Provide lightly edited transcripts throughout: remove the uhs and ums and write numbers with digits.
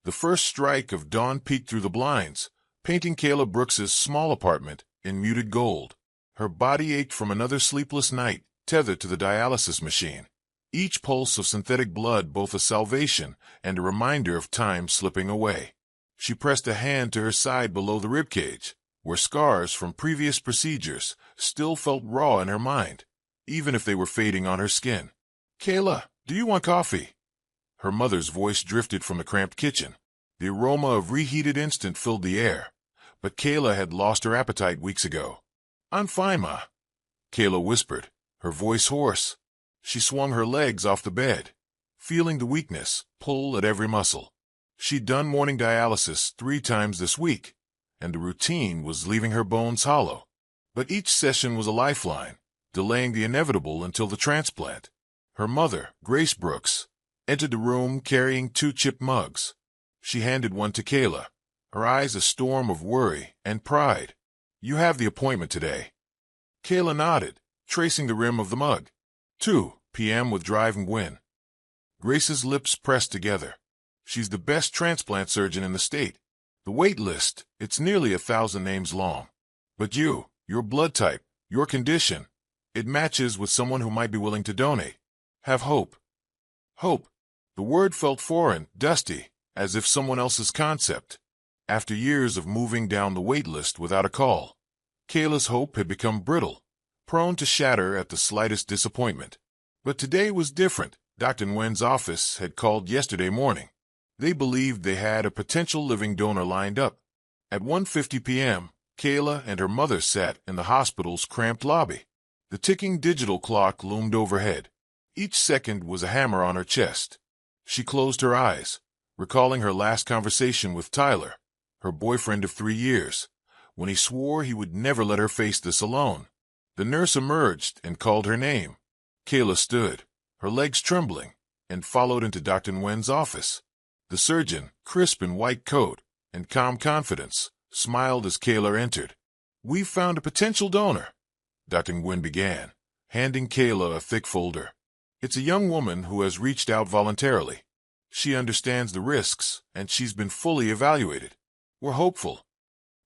The first strike of dawn peeked through the blinds, painting Kayla Brooks's small apartment in muted gold. Her body ached from another sleepless night, tethered to the dialysis machine. Each pulse of synthetic blood both a salvation and a reminder of time slipping away. She pressed a hand to her side below the ribcage, where scars from previous procedures still felt raw in her mind, even if they were fading on her skin. "Kayla, do you want coffee?" Her mother's voice drifted from the cramped kitchen. The aroma of reheated instant filled the air, but Kayla had lost her appetite weeks ago. "I'm fine, Ma," Kayla whispered, her voice hoarse. She swung her legs off the bed, feeling the weakness pull at every muscle. She'd done morning dialysis 3 times this week, and the routine was leaving her bones hollow. But each session was a lifeline, delaying the inevitable until the transplant. Her mother, Grace Brooks, entered the room carrying 2 chipped mugs. She handed one to Kayla, her eyes a storm of worry and pride. "You have the appointment today." Kayla nodded, tracing the rim of the mug. 2 p.m. with Driving Gwen. Grace's lips pressed together. "She's the best transplant surgeon in the state. The wait list, it's nearly 1,000 names long. But your blood type, your condition, it matches with someone who might be willing to donate. Have hope." Hope. The word felt foreign, dusty, as if someone else's concept. After years of moving down the wait list without a call, Kayla's hope had become brittle, prone to shatter at the slightest disappointment. But today was different. Dr. Nguyen's office had called yesterday morning. They believed they had a potential living donor lined up. At 1:50 p.m., Kayla and her mother sat in the hospital's cramped lobby. The ticking digital clock loomed overhead. Each second was a hammer on her chest. She closed her eyes, recalling her last conversation with Tyler, her boyfriend of 3 years, when he swore he would never let her face this alone. The nurse emerged and called her name. Kayla stood, her legs trembling, and followed into Dr. Nguyen's office. The surgeon, crisp in white coat and calm confidence, smiled as Kayla entered. "We've found a potential donor," Dr. Nguyen began, handing Kayla a thick folder. "It's a young woman who has reached out voluntarily. She understands the risks, and she's been fully evaluated. We're hopeful."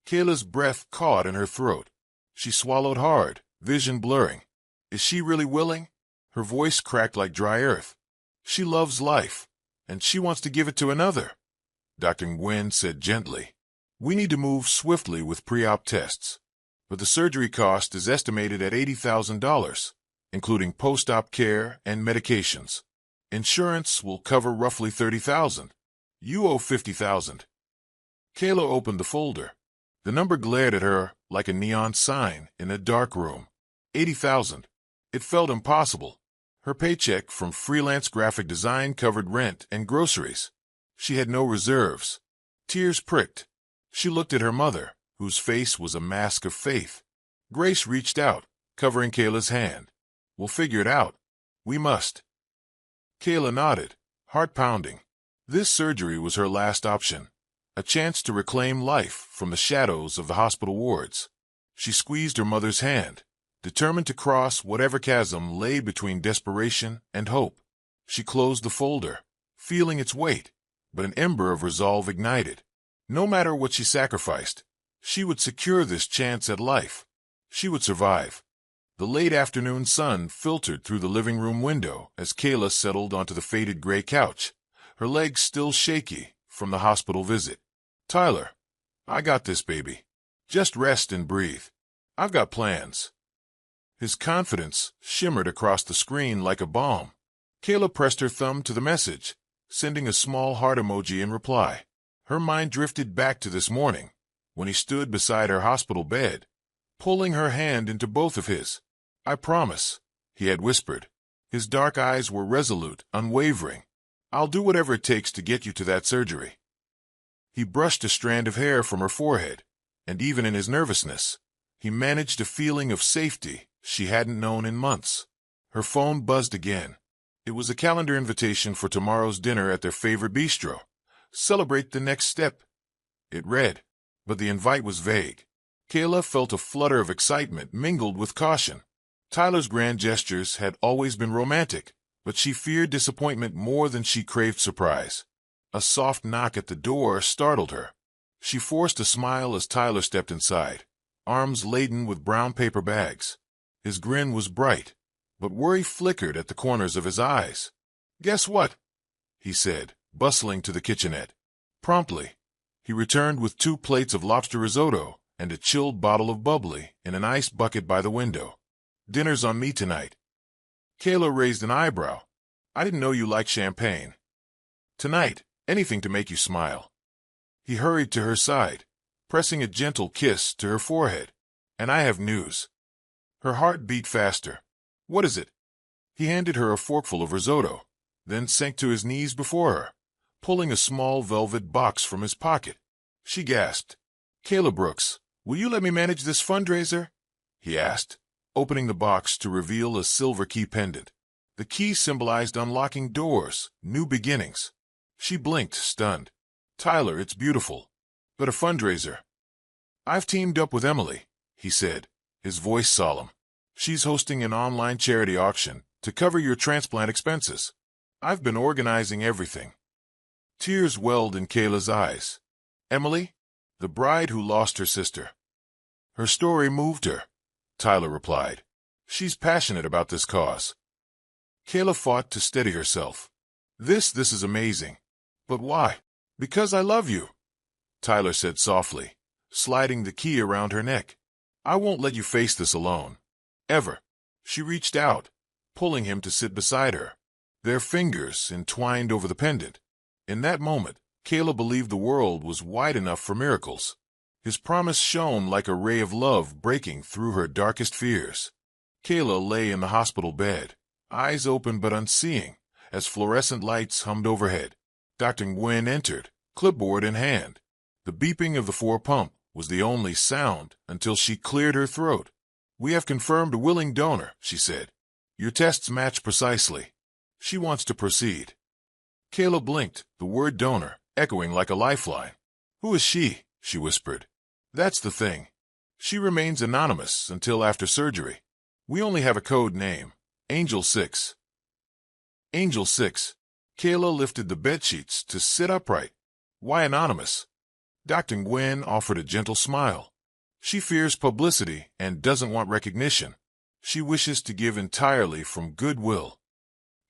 Kayla's breath caught in her throat. She swallowed hard, vision blurring. "Is she really willing?" Her voice cracked like dry earth. "She loves life, and she wants to give it to another," Dr. Nguyen said gently. "We need to move swiftly with pre-op tests, but the surgery cost is estimated at $80,000, including post-op care and medications. Insurance will cover roughly $30,000. You owe $50,000. Kayla opened the folder. The number glared at her like a neon sign in a dark room. 80,000. It felt impossible. Her paycheck from freelance graphic design covered rent and groceries. She had no reserves. Tears pricked. She looked at her mother, whose face was a mask of faith. Grace reached out, covering Kayla's hand. "We'll figure it out. We must." Kayla nodded, heart pounding. This surgery was her last option, a chance to reclaim life from the shadows of the hospital wards. She squeezed her mother's hand, determined to cross whatever chasm lay between desperation and hope. She closed the folder, feeling its weight, but an ember of resolve ignited. No matter what she sacrificed, she would secure this chance at life. She would survive. The late afternoon sun filtered through the living room window as Kayla settled onto the faded gray couch, her legs still shaky from the hospital visit. "Tyler, I got this, baby. Just rest and breathe. I've got plans." His confidence shimmered across the screen like a bomb. Kayla pressed her thumb to the message, sending a small heart emoji in reply. Her mind drifted back to this morning, when he stood beside her hospital bed, pulling her hand into both of his. "I promise," he had whispered. His dark eyes were resolute, unwavering. "I'll do whatever it takes to get you to that surgery." He brushed a strand of hair from her forehead, and even in his nervousness, he managed a feeling of safety she hadn't known in months. Her phone buzzed again. It was a calendar invitation for tomorrow's dinner at their favorite bistro. Celebrate the next step, it read, but the invite was vague. Kayla felt a flutter of excitement mingled with caution. Tyler's grand gestures had always been romantic, but she feared disappointment more than she craved surprise. A soft knock at the door startled her. She forced a smile as Tyler stepped inside, arms laden with brown paper bags. His grin was bright, but worry flickered at the corners of his eyes. "Guess what?" he said, bustling to the kitchenette. Promptly, he returned with 2 plates of lobster risotto and a chilled bottle of bubbly in an ice bucket by the window. "Dinner's on me tonight." Kayla raised an eyebrow. "I didn't know you liked champagne." "Tonight, anything to make you smile." He hurried to her side, pressing a gentle kiss to her forehead. "And I have news." Her heart beat faster. "What is it?" He handed her a forkful of risotto, then sank to his knees before her, pulling a small velvet box from his pocket. She gasped. "Kayla Brooks, will you let me manage this fundraiser?" he asked, opening the box to reveal a silver key pendant. The key symbolized unlocking doors, new beginnings. She blinked, stunned. "Tyler, it's beautiful. But a fundraiser." "I've teamed up with Emily," he said, his voice solemn. "She's hosting an online charity auction to cover your transplant expenses. I've been organizing everything." Tears welled in Kayla's eyes. "Emily? The bride who lost her sister." "Her story moved her," Tyler replied. "She's passionate about this cause." Kayla fought to steady herself. This is amazing. But why?" "Because I love you," Tyler said softly, sliding the key around her neck. "I won't let you face this alone. Ever." She reached out, pulling him to sit beside her, their fingers entwined over the pendant. In that moment, Kayla believed the world was wide enough for miracles. His promise shone like a ray of love breaking through her darkest fears. Kayla lay in the hospital bed, eyes open but unseeing, as fluorescent lights hummed overhead. Dr. Nguyen entered, clipboard in hand. The beeping of the 4-pump was the only sound until she cleared her throat. "We have confirmed a willing donor," she said. "Your tests match precisely. She wants to proceed." Kayla blinked, the word donor echoing like a lifeline. "Who is she?" she whispered. "That's the thing. She remains anonymous until after surgery. We only have a code name, Angel 6. Angel 6. Kayla lifted the bedsheets to sit upright. "Why anonymous?" Dr. Nguyen offered a gentle smile. "She fears publicity and doesn't want recognition. She wishes to give entirely from goodwill."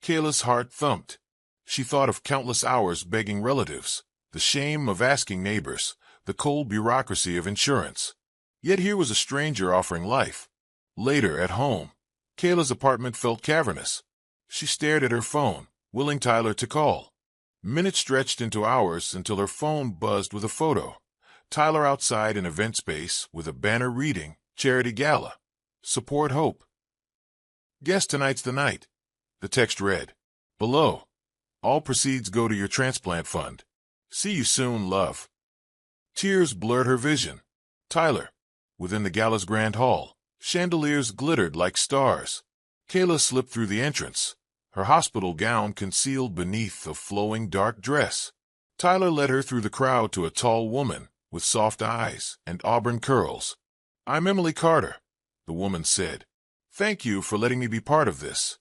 Kayla's heart thumped. She thought of countless hours begging relatives, the shame of asking neighbors, the cold bureaucracy of insurance. Yet here was a stranger offering life. Later, at home, Kayla's apartment felt cavernous. She stared at her phone, willing Tyler to call. Minutes stretched into hours until her phone buzzed with a photo. Tyler outside an event space with a banner reading, "Charity Gala. Support Hope." "Guess tonight's the night," the text read. Below, "All proceeds go to your transplant fund. See you soon, love." Tears blurred her vision. Tyler, within the gala's grand hall, chandeliers glittered like stars. Kayla slipped through the entrance, her hospital gown concealed beneath a flowing dark dress. Tyler led her through the crowd to a tall woman with soft eyes and auburn curls. "I'm Emily Carter," the woman said. "Thank you for letting me be part of this."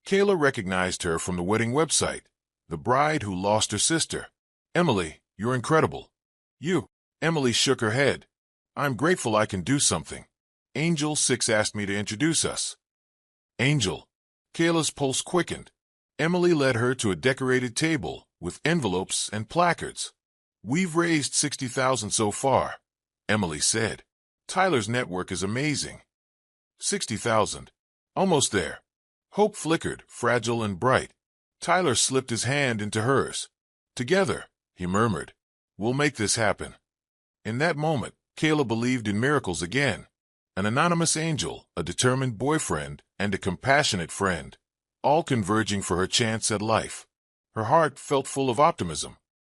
Kayla recognized her from the wedding website, the bride who lost her sister. "Emily, you're incredible." "You?" Emily shook her head. "I'm grateful I can do something. Angel 6 asked me to introduce us." "Angel." Kayla's pulse quickened. Emily led her to a decorated table with envelopes and placards. "We've raised $60,000 so far," Emily said. "Tyler's network is amazing." 60,000. Almost there. Hope flickered, fragile and bright. Tyler slipped his hand into hers. "Together," he murmured, "we'll make this happen." In that moment, Kayla believed in miracles again. An anonymous angel, a determined boyfriend, and a compassionate friend, all converging for her chance at life. Her heart felt full of optimism.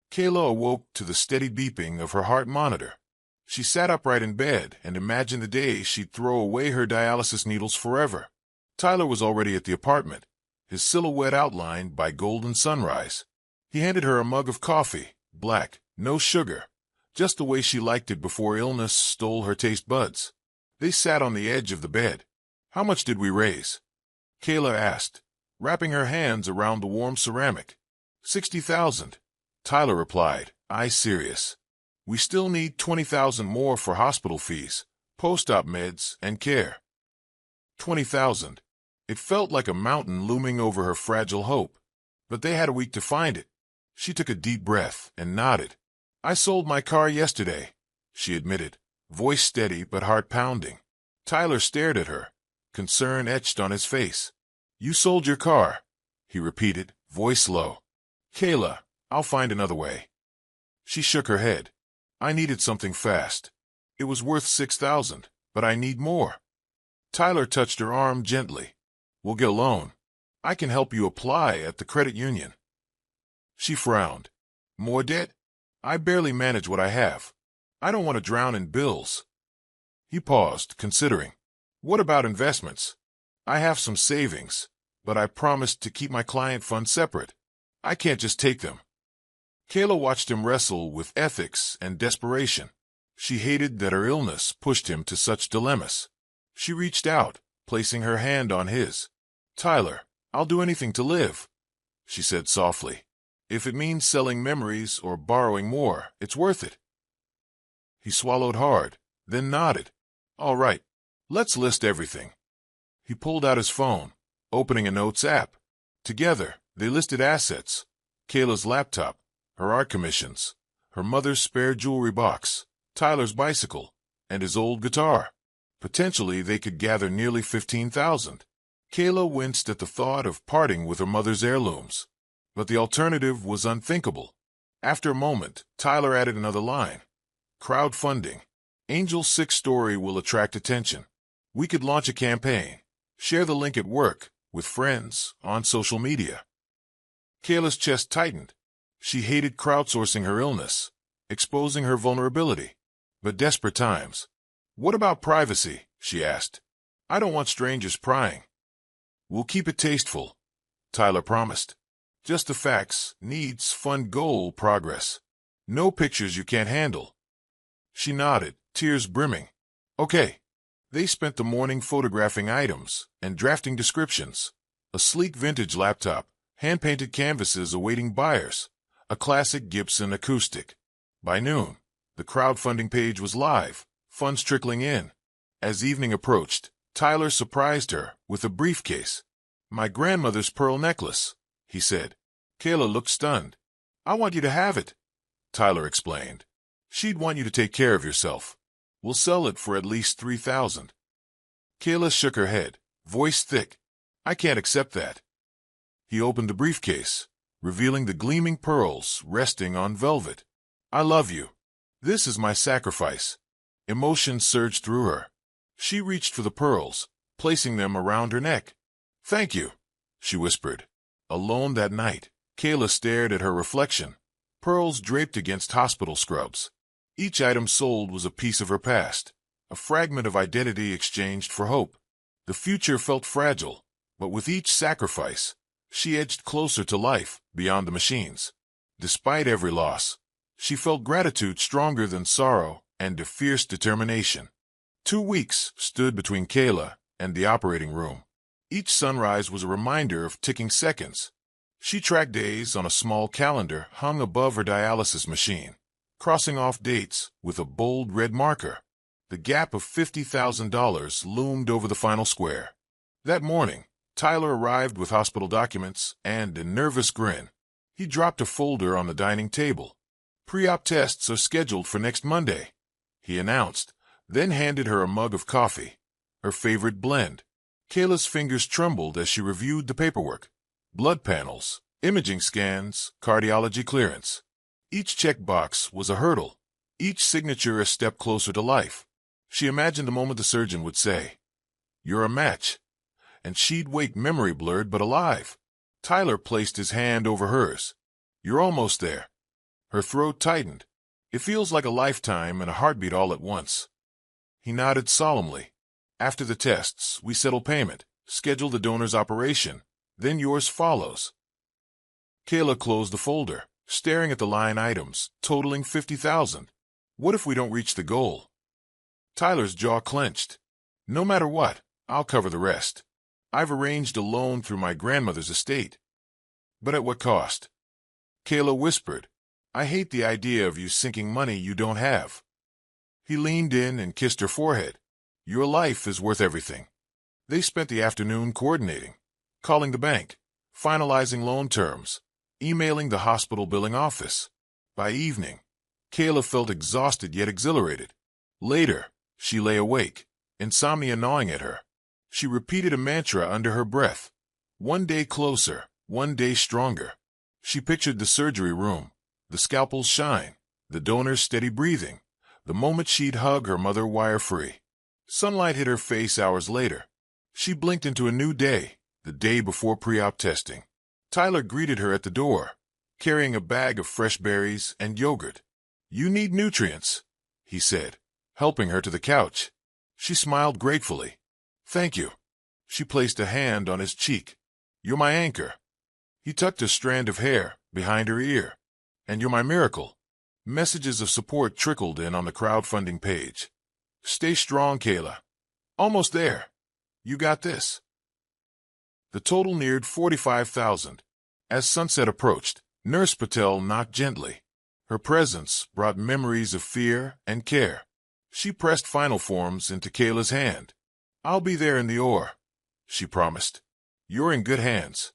Kayla awoke to the steady beeping of her heart monitor. She sat upright in bed and imagined the day she'd throw away her dialysis needles forever. Tyler was already at the apartment, his silhouette outlined by golden sunrise. He handed her a mug of coffee, black, no sugar, just the way she liked it before illness stole her taste buds. They sat on the edge of the bed. "How much did we raise?" Kayla asked, wrapping her hands around the warm ceramic. 60,000, Tyler replied, "I serious. We still need 20,000 more for hospital fees, post-op meds, and care." 20,000. It felt like a mountain looming over her fragile hope. But they had a week to find it. She took a deep breath and nodded. "I sold my car yesterday," she admitted, voice steady but heart pounding. Tyler stared at her, concern etched on his face. "You sold your car," he repeated, voice low. "Kayla, I'll find another way." She shook her head. "I needed something fast. It was worth 6,000, but I need more." Tyler touched her arm gently. "We'll get a loan. I can help you apply at the credit union." She frowned. "More debt? I barely manage what I have. I don't want to drown in bills." He paused, considering. "What about investments? I have some savings, but I promised to keep my client funds separate. I can't just take them." Kayla watched him wrestle with ethics and desperation. She hated that her illness pushed him to such dilemmas. She reached out, placing her hand on his. "Tyler, I'll do anything to live," she said softly. "If it means selling memories or borrowing more, it's worth it." He swallowed hard, then nodded. "All right, let's list everything." He pulled out his phone, opening a notes app. Together, they listed assets: Kayla's laptop, her art commissions, her mother's spare jewelry box, Tyler's bicycle, and his old guitar. Potentially, they could gather nearly 15,000. Kayla winced at the thought of parting with her mother's heirlooms. But the alternative was unthinkable. After a moment, Tyler added another line. "Crowdfunding. Angel's 6th story will attract attention. We could launch a campaign. Share the link at work, with friends, on social media." Kayla's chest tightened. She hated crowdsourcing her illness, exposing her vulnerability. But desperate times. "What about privacy?" she asked. "I don't want strangers prying." "We'll keep it tasteful," Tyler promised. "Just the facts, needs, fund, goal, progress. No pictures you can't handle." She nodded, tears brimming. "Okay." They spent the morning photographing items and drafting descriptions. A sleek vintage laptop, hand-painted canvases awaiting buyers, a classic Gibson acoustic. By noon, the crowdfunding page was live, funds trickling in. As evening approached, Tyler surprised her with a briefcase. "My grandmother's pearl necklace," he said. Kayla looked stunned. "I want you to have it," Tyler explained. "She'd want you to take care of yourself. We'll sell it for at least 3,000. Kayla shook her head, voice thick. "I can't accept that." He opened the briefcase, revealing the gleaming pearls resting on velvet. "I love you. This is my sacrifice." Emotion surged through her. She reached for the pearls, placing them around her neck. "Thank you," she whispered. Alone that night, Kayla stared at her reflection, pearls draped against hospital scrubs. Each item sold was a piece of her past, a fragment of identity exchanged for hope. The future felt fragile, but with each sacrifice, she edged closer to life beyond the machines. Despite every loss, she felt gratitude stronger than sorrow and a fierce determination. 2 weeks stood between Kayla and the operating room. Each sunrise was a reminder of ticking seconds. She tracked days on a small calendar hung above her dialysis machine, crossing off dates with a bold red marker. The gap of $50,000 loomed over the final square. That morning, Tyler arrived with hospital documents and a nervous grin. He dropped a folder on the dining table. "Pre-op tests are scheduled for next Monday," he announced, then handed her a mug of coffee, her favorite blend. Kayla's fingers trembled as she reviewed the paperwork. Blood panels, imaging scans, cardiology clearance. Each checkbox was a hurdle, each signature a step closer to life. She imagined the moment the surgeon would say, "You're a match," and she'd wake memory blurred but alive. Tyler placed his hand over hers. "You're almost there." Her throat tightened. "It feels like a lifetime and a heartbeat all at once." He nodded solemnly. "After the tests, we settle payment, schedule the donor's operation, then yours follows." Kayla closed the folder, staring at the line items, totaling 50,000. "What if we don't reach the goal?" Tyler's jaw clenched. "No matter what, I'll cover the rest. I've arranged a loan through my grandmother's estate." "But at what cost?" Kayla whispered. I hate the idea of you sinking money you don't have. He leaned in and kissed her forehead. Your life is worth everything. They spent the afternoon coordinating, calling the bank, finalizing loan terms, emailing the hospital billing office. By evening, Kayla felt exhausted yet exhilarated. Later, she lay awake, insomnia gnawing at her. She repeated a mantra under her breath. One day closer, one day stronger. She pictured the surgery room, the scalpel's shine, the donor's steady breathing, the moment she'd hug her mother wire-free. Sunlight hit her face hours later. She blinked into a new day, the day before pre-op testing. Tyler greeted her at the door, carrying a bag of fresh berries and yogurt. You need nutrients, he said, helping her to the couch. She smiled gratefully. Thank you. She placed a hand on his cheek. You're my anchor. He tucked a strand of hair behind her ear. And you're my miracle. Messages of support trickled in on the crowdfunding page. Stay strong, Kayla. Almost there. You got this. The total neared $45,000. As sunset approached, Nurse Patel knocked gently. Her presence brought memories of fear and care. She pressed final forms into Kayla's hand. I'll be there in the hour, she promised. You're in good hands.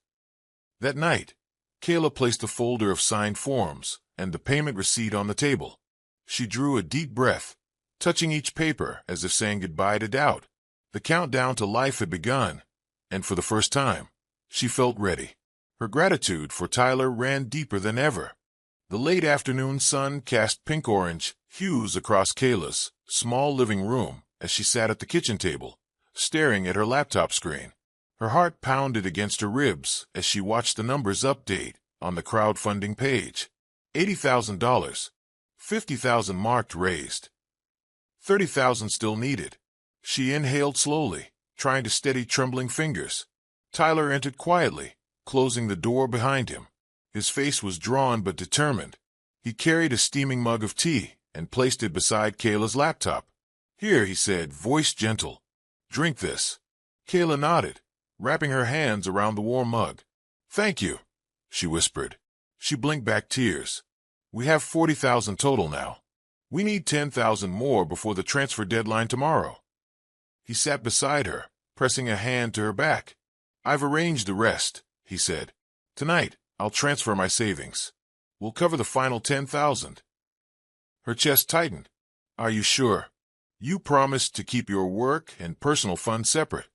That night, Kayla placed a folder of signed forms and the payment receipt on the table. She drew a deep breath, touching each paper as if saying goodbye to doubt. The countdown to life had begun, and for the first time, she felt ready. Her gratitude for Tyler ran deeper than ever. The late afternoon sun cast pink-orange hues across Kayla's small living room as she sat at the kitchen table, staring at her laptop screen. Her heart pounded against her ribs as she watched the numbers update on the crowdfunding page. $80,000, $50,000 marked raised, $30,000 still needed. She inhaled slowly, trying to steady trembling fingers. Tyler entered quietly, closing the door behind him. His face was drawn but determined. He carried a steaming mug of tea and placed it beside Kayla's laptop. Here, he said, voice gentle. Drink this. Kayla nodded, wrapping her hands around the warm mug. Thank you, she whispered. She blinked back tears. We have $40,000 total now. We need $10,000 more before the transfer deadline tomorrow. He sat beside her, pressing a hand to her back. I've arranged the rest, he said. Tonight, I'll transfer my savings. We'll cover the final $10,000. Her chest tightened. Are you sure? You promised to keep your work and personal funds separate.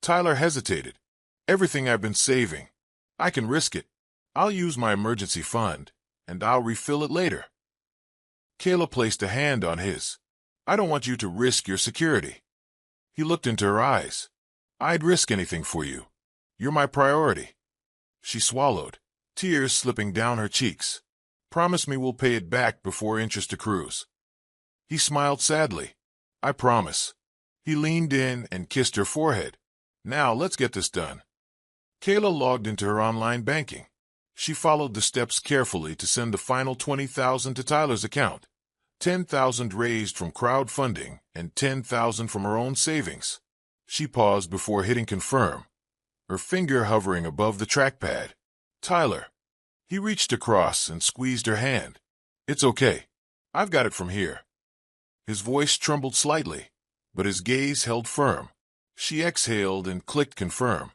Tyler hesitated. Everything I've been saving. I can risk it. I'll use my emergency fund, and I'll refill it later. Kayla placed a hand on his. I don't want you to risk your security. He looked into her eyes. I'd risk anything for you. You're my priority. She swallowed, tears slipping down her cheeks. Promise me we'll pay it back before interest accrues. He smiled sadly. I promise. He leaned in and kissed her forehead. Now let's get this done. Kayla logged into her online banking. She followed the steps carefully to send the final $20,000 to Tyler's account. $10,000 raised from crowdfunding and $10,000 from her own savings. She paused before hitting confirm, her finger hovering above the trackpad. Tyler. He reached across and squeezed her hand. It's okay. I've got it from here. His voice trembled slightly, but his gaze held firm. She exhaled and clicked confirm.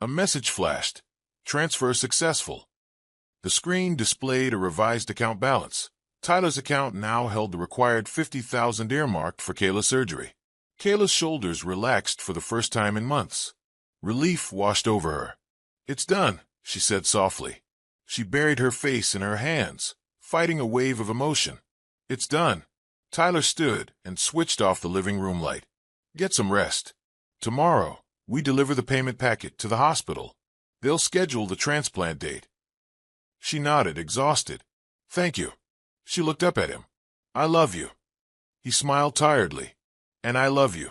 A message flashed. Transfer successful. The screen displayed a revised account balance. Tyler's account now held the required $50,000 earmarked for Kayla's surgery. Kayla's shoulders relaxed for the first time in months. Relief washed over her. It's done, she said softly. She buried her face in her hands, fighting a wave of emotion. It's done. Tyler stood and switched off the living room light. Get some rest. Tomorrow, we deliver the payment packet to the hospital. They'll schedule the transplant date. She nodded, exhausted. Thank you. She looked up at him. I love you. He smiled tiredly. And I love you.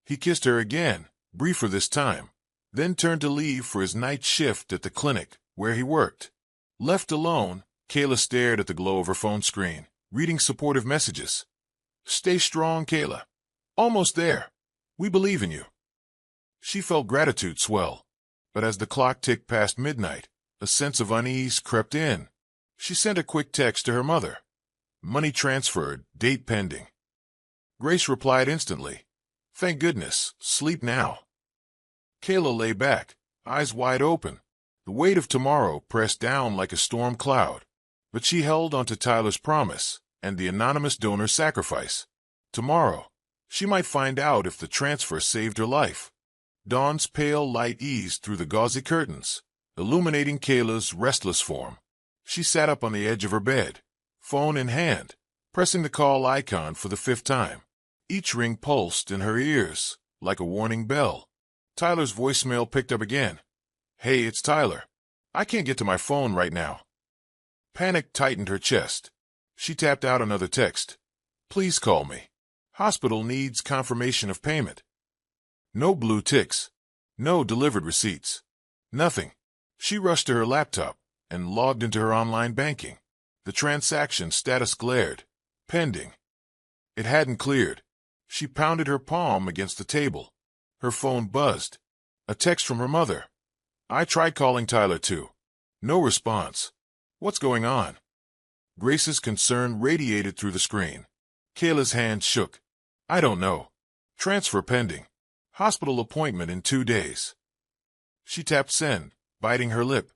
He kissed her again, briefer this time, then turned to leave for his night shift at the clinic where he worked. Left alone, Kayla stared at the glow of her phone screen, reading supportive messages. Stay strong, Kayla. Almost there. We believe in you. She felt gratitude swell, but as the clock ticked past midnight, a sense of unease crept in. She sent a quick text to her mother. Money transferred, date pending. Grace replied instantly. Thank goodness, sleep now. Kayla lay back, eyes wide open. The weight of tomorrow pressed down like a storm cloud. But she held onto Tyler's promise and the anonymous donor's sacrifice. Tomorrow, she might find out if the transfer saved her life. Dawn's pale light eased through the gauzy curtains, illuminating Kayla's restless form. She sat up on the edge of her bed, phone in hand, pressing the call icon for the 5th time. Each ring pulsed in her ears, like a warning bell. Tyler's voicemail picked up again. Hey, it's Tyler. I can't get to my phone right now. Panic tightened her chest. She tapped out another text. Please call me. Hospital needs confirmation of payment. No blue ticks. No delivered receipts. Nothing. She rushed to her laptop and logged into her online banking. The transaction status glared. Pending. It hadn't cleared. She pounded her palm against the table. Her phone buzzed. A text from her mother. I tried calling Tyler too. No response. What's going on? Grace's concern radiated through the screen. Kayla's hand shook. I don't know. Transfer pending. Hospital appointment in 2 days. She tapped send, biting her lip.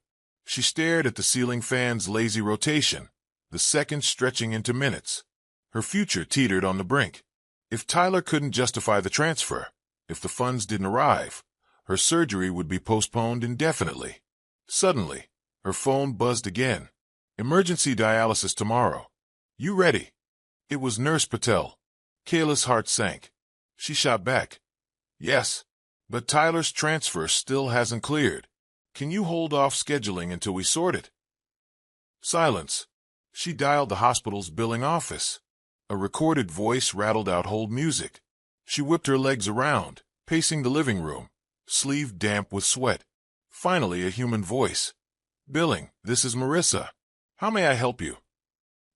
She stared at the ceiling fan's lazy rotation, the seconds stretching into minutes. Her future teetered on the brink. If Tyler couldn't justify the transfer, if the funds didn't arrive, her surgery would be postponed indefinitely. Suddenly, her phone buzzed again. Emergency dialysis tomorrow. You ready? It was Nurse Patel. Kayla's heart sank. She shot back. Yes, but Tyler's transfer still hasn't cleared. Can you hold off scheduling until we sort it? Silence. She dialed the hospital's billing office. A recorded voice rattled out hold music. She whipped her legs around, pacing the living room, sleeve damp with sweat. Finally, a human voice. Billing, this is Marissa. How may I help you?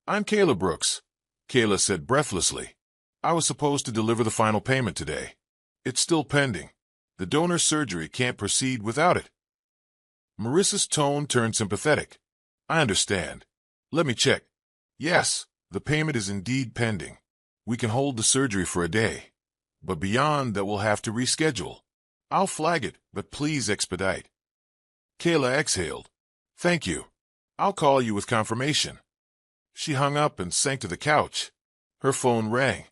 I'm Kayla Brooks, Kayla said breathlessly. I was supposed to deliver the final payment today. It's still pending. The donor's surgery can't proceed without it. Marissa's tone turned sympathetic. I understand. Let me check. Yes, the payment is indeed pending. We can hold the surgery for a day. But beyond that, we'll have to reschedule. I'll flag it, but please expedite. Kayla exhaled. Thank you. I'll call you with confirmation. She hung up and sank to the couch. Her phone rang.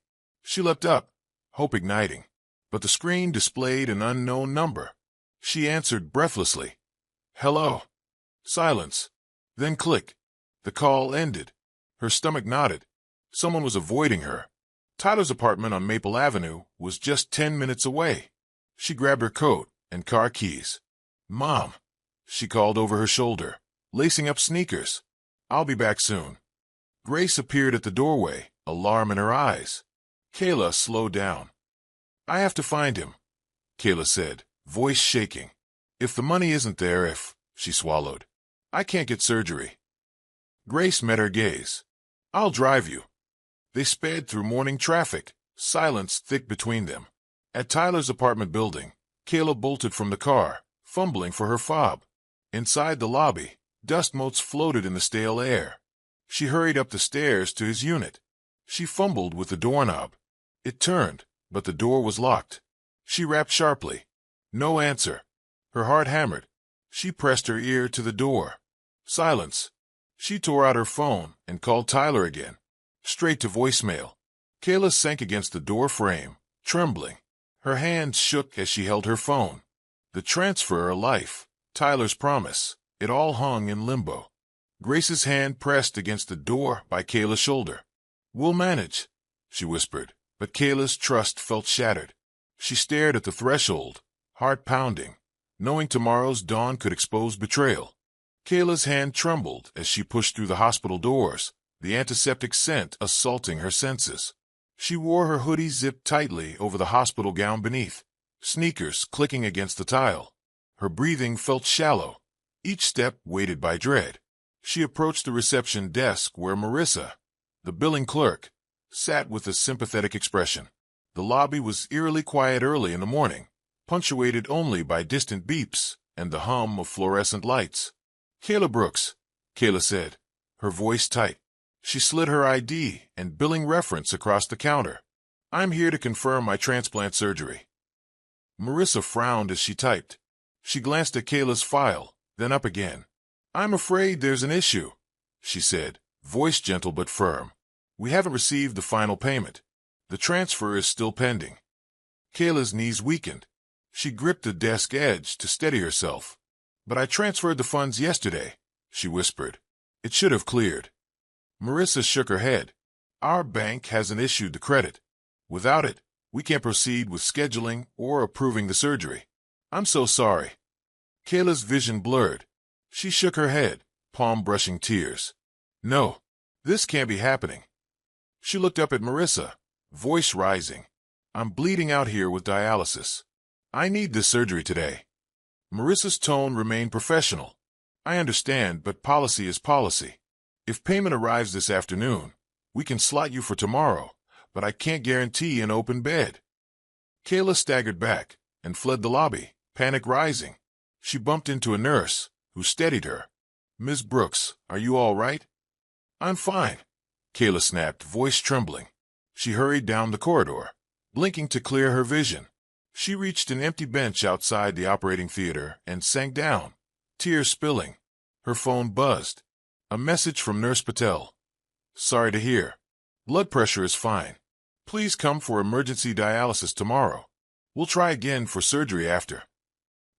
She leapt up, hope igniting. But the screen displayed an unknown number. She answered breathlessly. Hello. Silence. Then click. The call ended. Her stomach knotted. Someone was avoiding her. Tyler's apartment on Maple Avenue was just 10 minutes away. She grabbed her coat and car keys. Mom, she called over her shoulder, lacing up sneakers. I'll be back soon. Grace appeared at the doorway, alarm in her eyes. Kayla slowed down. I have to find him, Kayla said, voice shaking. If the money isn't there, she swallowed, I can't get surgery. Grace met her gaze. I'll drive you. They sped through morning traffic, silence thick between them. At Tyler's apartment building, Kayla bolted from the car, fumbling for her fob. Inside the lobby, dust motes floated in the stale air. She hurried up the stairs to his unit. She fumbled with the doorknob. It turned, but the door was locked. She rapped sharply. No answer. Her heart hammered. She pressed her ear to the door. Silence. She tore out her phone and called Tyler again. Straight to voicemail. Kayla sank against the door frame, trembling. Her hands shook as she held her phone. The transfer of life, Tyler's promise, it all hung in limbo. Grace's hand pressed against the door by Kayla's shoulder. We'll manage, she whispered, but Kayla's trust felt shattered. She stared at the threshold, heart pounding, knowing tomorrow's dawn could expose betrayal. Kayla's hand trembled as she pushed through the hospital doors, the antiseptic scent assaulting her senses. She wore her hoodie zipped tightly over the hospital gown beneath, sneakers clicking against the tile. Her breathing felt shallow, each step weighted by dread. She approached the reception desk where Marissa, the billing clerk, sat with a sympathetic expression. The lobby was eerily quiet early in the morning, punctuated only by distant beeps and the hum of fluorescent lights. Kayla Brooks, Kayla said, her voice tight. She slid her ID and billing reference across the counter. I'm here to confirm my transplant surgery. Marissa frowned as she typed. She glanced at Kayla's file, then up again. I'm afraid there's an issue, she said, voice gentle but firm. We haven't received the final payment. The transfer is still pending. Kayla's knees weakened. She gripped the desk edge to steady herself. But I transferred the funds yesterday, she whispered. It should have cleared. Marissa shook her head. Our bank hasn't issued the credit. Without it, we can't proceed with scheduling or approving the surgery. I'm so sorry. Kayla's vision blurred. She shook her head, palm brushing tears. No, this can't be happening. She looked up at Marissa, voice rising. I'm bleeding out here with dialysis. I need this surgery today. Marissa's tone remained professional. I understand, but policy is policy. If payment arrives this afternoon, we can slot you for tomorrow, but I can't guarantee an open bed. Kayla staggered back and fled the lobby, panic rising. She bumped into a nurse, who steadied her. Ms. Brooks, are you all right? I'm fine, Kayla snapped, voice trembling. She hurried down the corridor, blinking to clear her vision. She reached an empty bench outside the operating theater and sank down, tears spilling. Her phone buzzed. A message from Nurse Patel. Sorry to hear. Blood pressure is fine. Please come for emergency dialysis tomorrow. We'll try again for surgery after.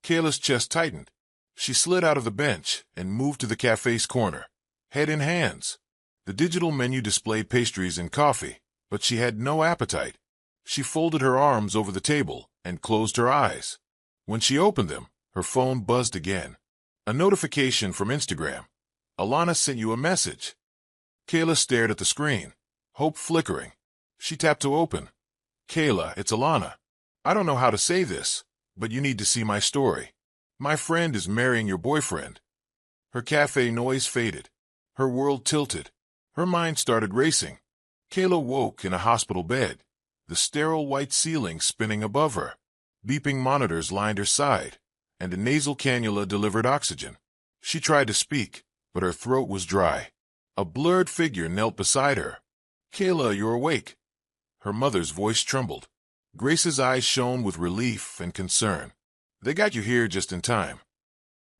Kayla's chest tightened. She slid out of the bench and moved to the cafe's corner, head in hands. The digital menu displayed pastries and coffee, but she had no appetite. She folded her arms over the table and closed her eyes. When she opened them, her phone buzzed again. A notification from Instagram. Alana sent you a message. Kayla stared at the screen, hope flickering. She tapped to open. Kayla, it's Alana. I don't know how to say this, but you need to see my story. My friend is marrying your boyfriend. Her cafe noise faded. Her world tilted. Her mind started racing. Kayla woke in a hospital bed, the sterile white ceiling spinning above her. Beeping monitors lined her side, and a nasal cannula delivered oxygen. She tried to speak, but her throat was dry. A blurred figure knelt beside her. Kayla, you're awake. Her mother's voice trembled. Grace's eyes shone with relief and concern. They got you here just in time.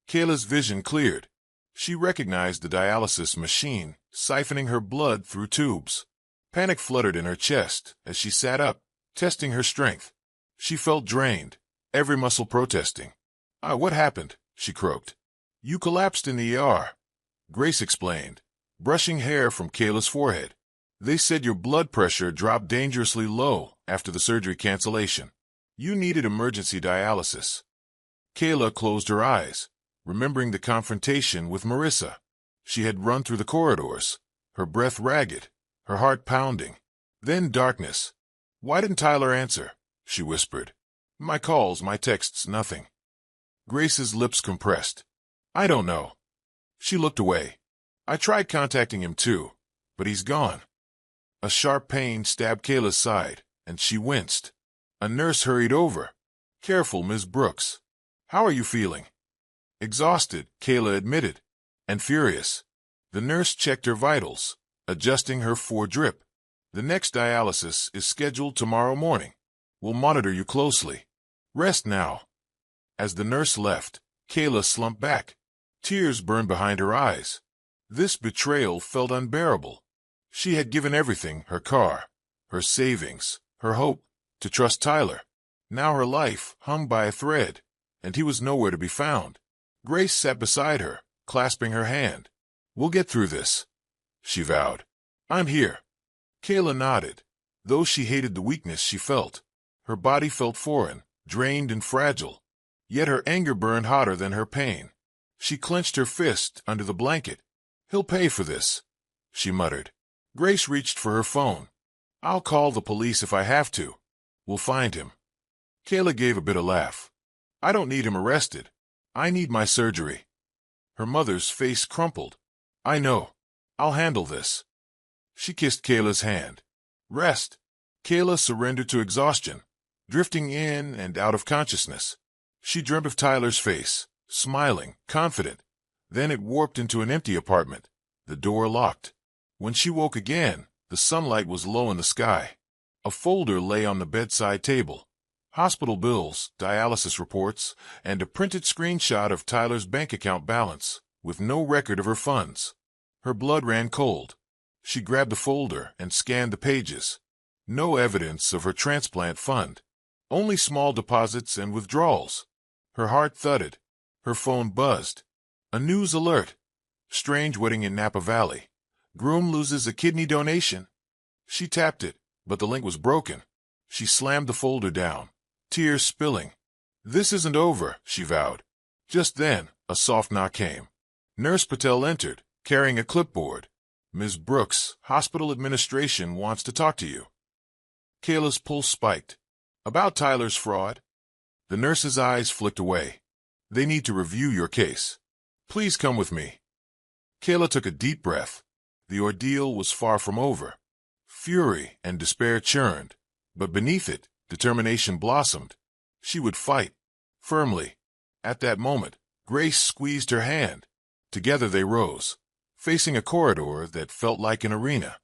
Kayla's vision cleared. She recognized the dialysis machine, siphoning her blood through tubes. Panic fluttered in her chest as she sat up, testing her strength. She felt drained, every muscle protesting. What happened? She croaked. You collapsed in the ER, Grace explained, brushing hair from Kayla's forehead. They said your blood pressure dropped dangerously low after the surgery cancellation. You needed emergency dialysis. Kayla closed her eyes, remembering the confrontation with Marissa. She had run through the corridors, her breath ragged, her heart pounding. Then darkness. Why didn't Tyler answer? She whispered. My calls, my texts, nothing. Grace's lips compressed. I don't know. She looked away. I tried contacting him too, but he's gone. A sharp pain stabbed Kayla's side, and she winced. A nurse hurried over. Careful, Ms. Brooks. How are you feeling? Exhausted, Kayla admitted, and furious. The nurse checked her vitals, adjusting her drip. The next dialysis is scheduled tomorrow morning. We'll monitor you closely. Rest now. As the nurse left, Kayla slumped back. Tears burned behind her eyes. This betrayal felt unbearable. She had given everything, her car, her savings, her hope, to trust Tyler. Now her life hung by a thread, and he was nowhere to be found. Grace sat beside her, clasping her hand. We'll get through this, she vowed. I'm here. Kayla nodded, though she hated the weakness she felt. Her body felt foreign, drained and fragile. Yet her anger burned hotter than her pain. She clenched her fist under the blanket. He'll pay for this, she muttered. Grace reached for her phone. I'll call the police if I have to. We'll find him. Kayla gave a bitter laugh. I don't need him arrested. I need my surgery. Her mother's face crumpled. I know. I'll handle this. She kissed Kayla's hand. Rest. Kayla surrendered to exhaustion, drifting in and out of consciousness. She dreamt of Tyler's face, smiling, confident. Then it warped into an empty apartment, The door locked. When she woke again, the sunlight was low in the sky. A folder lay on the bedside table. Hospital bills, dialysis reports, and a printed screenshot of Tyler's bank account balance, with no record of her funds. Her blood ran cold. She grabbed the folder and scanned the pages. No evidence of her transplant fund. Only small deposits and withdrawals. Her heart thudded. Her phone buzzed. A news alert. Strange wedding in Napa Valley. Groom loses a kidney donation. She tapped it, but the link was broken. She slammed the folder down, tears spilling. This isn't over, she vowed. Just then, a soft knock came. Nurse Patel entered, carrying a clipboard. Ms. Brooks, hospital administration wants to talk to you. Kayla's pulse spiked. About Tyler's fraud? The nurse's eyes flicked away. They need to review your case. Please come with me. Kayla took a deep breath. The ordeal was far from over. Fury and despair churned, but beneath it, determination blossomed. She would fight, firmly. At that moment, Grace squeezed her hand. Together they rose, facing a corridor that felt like an arena.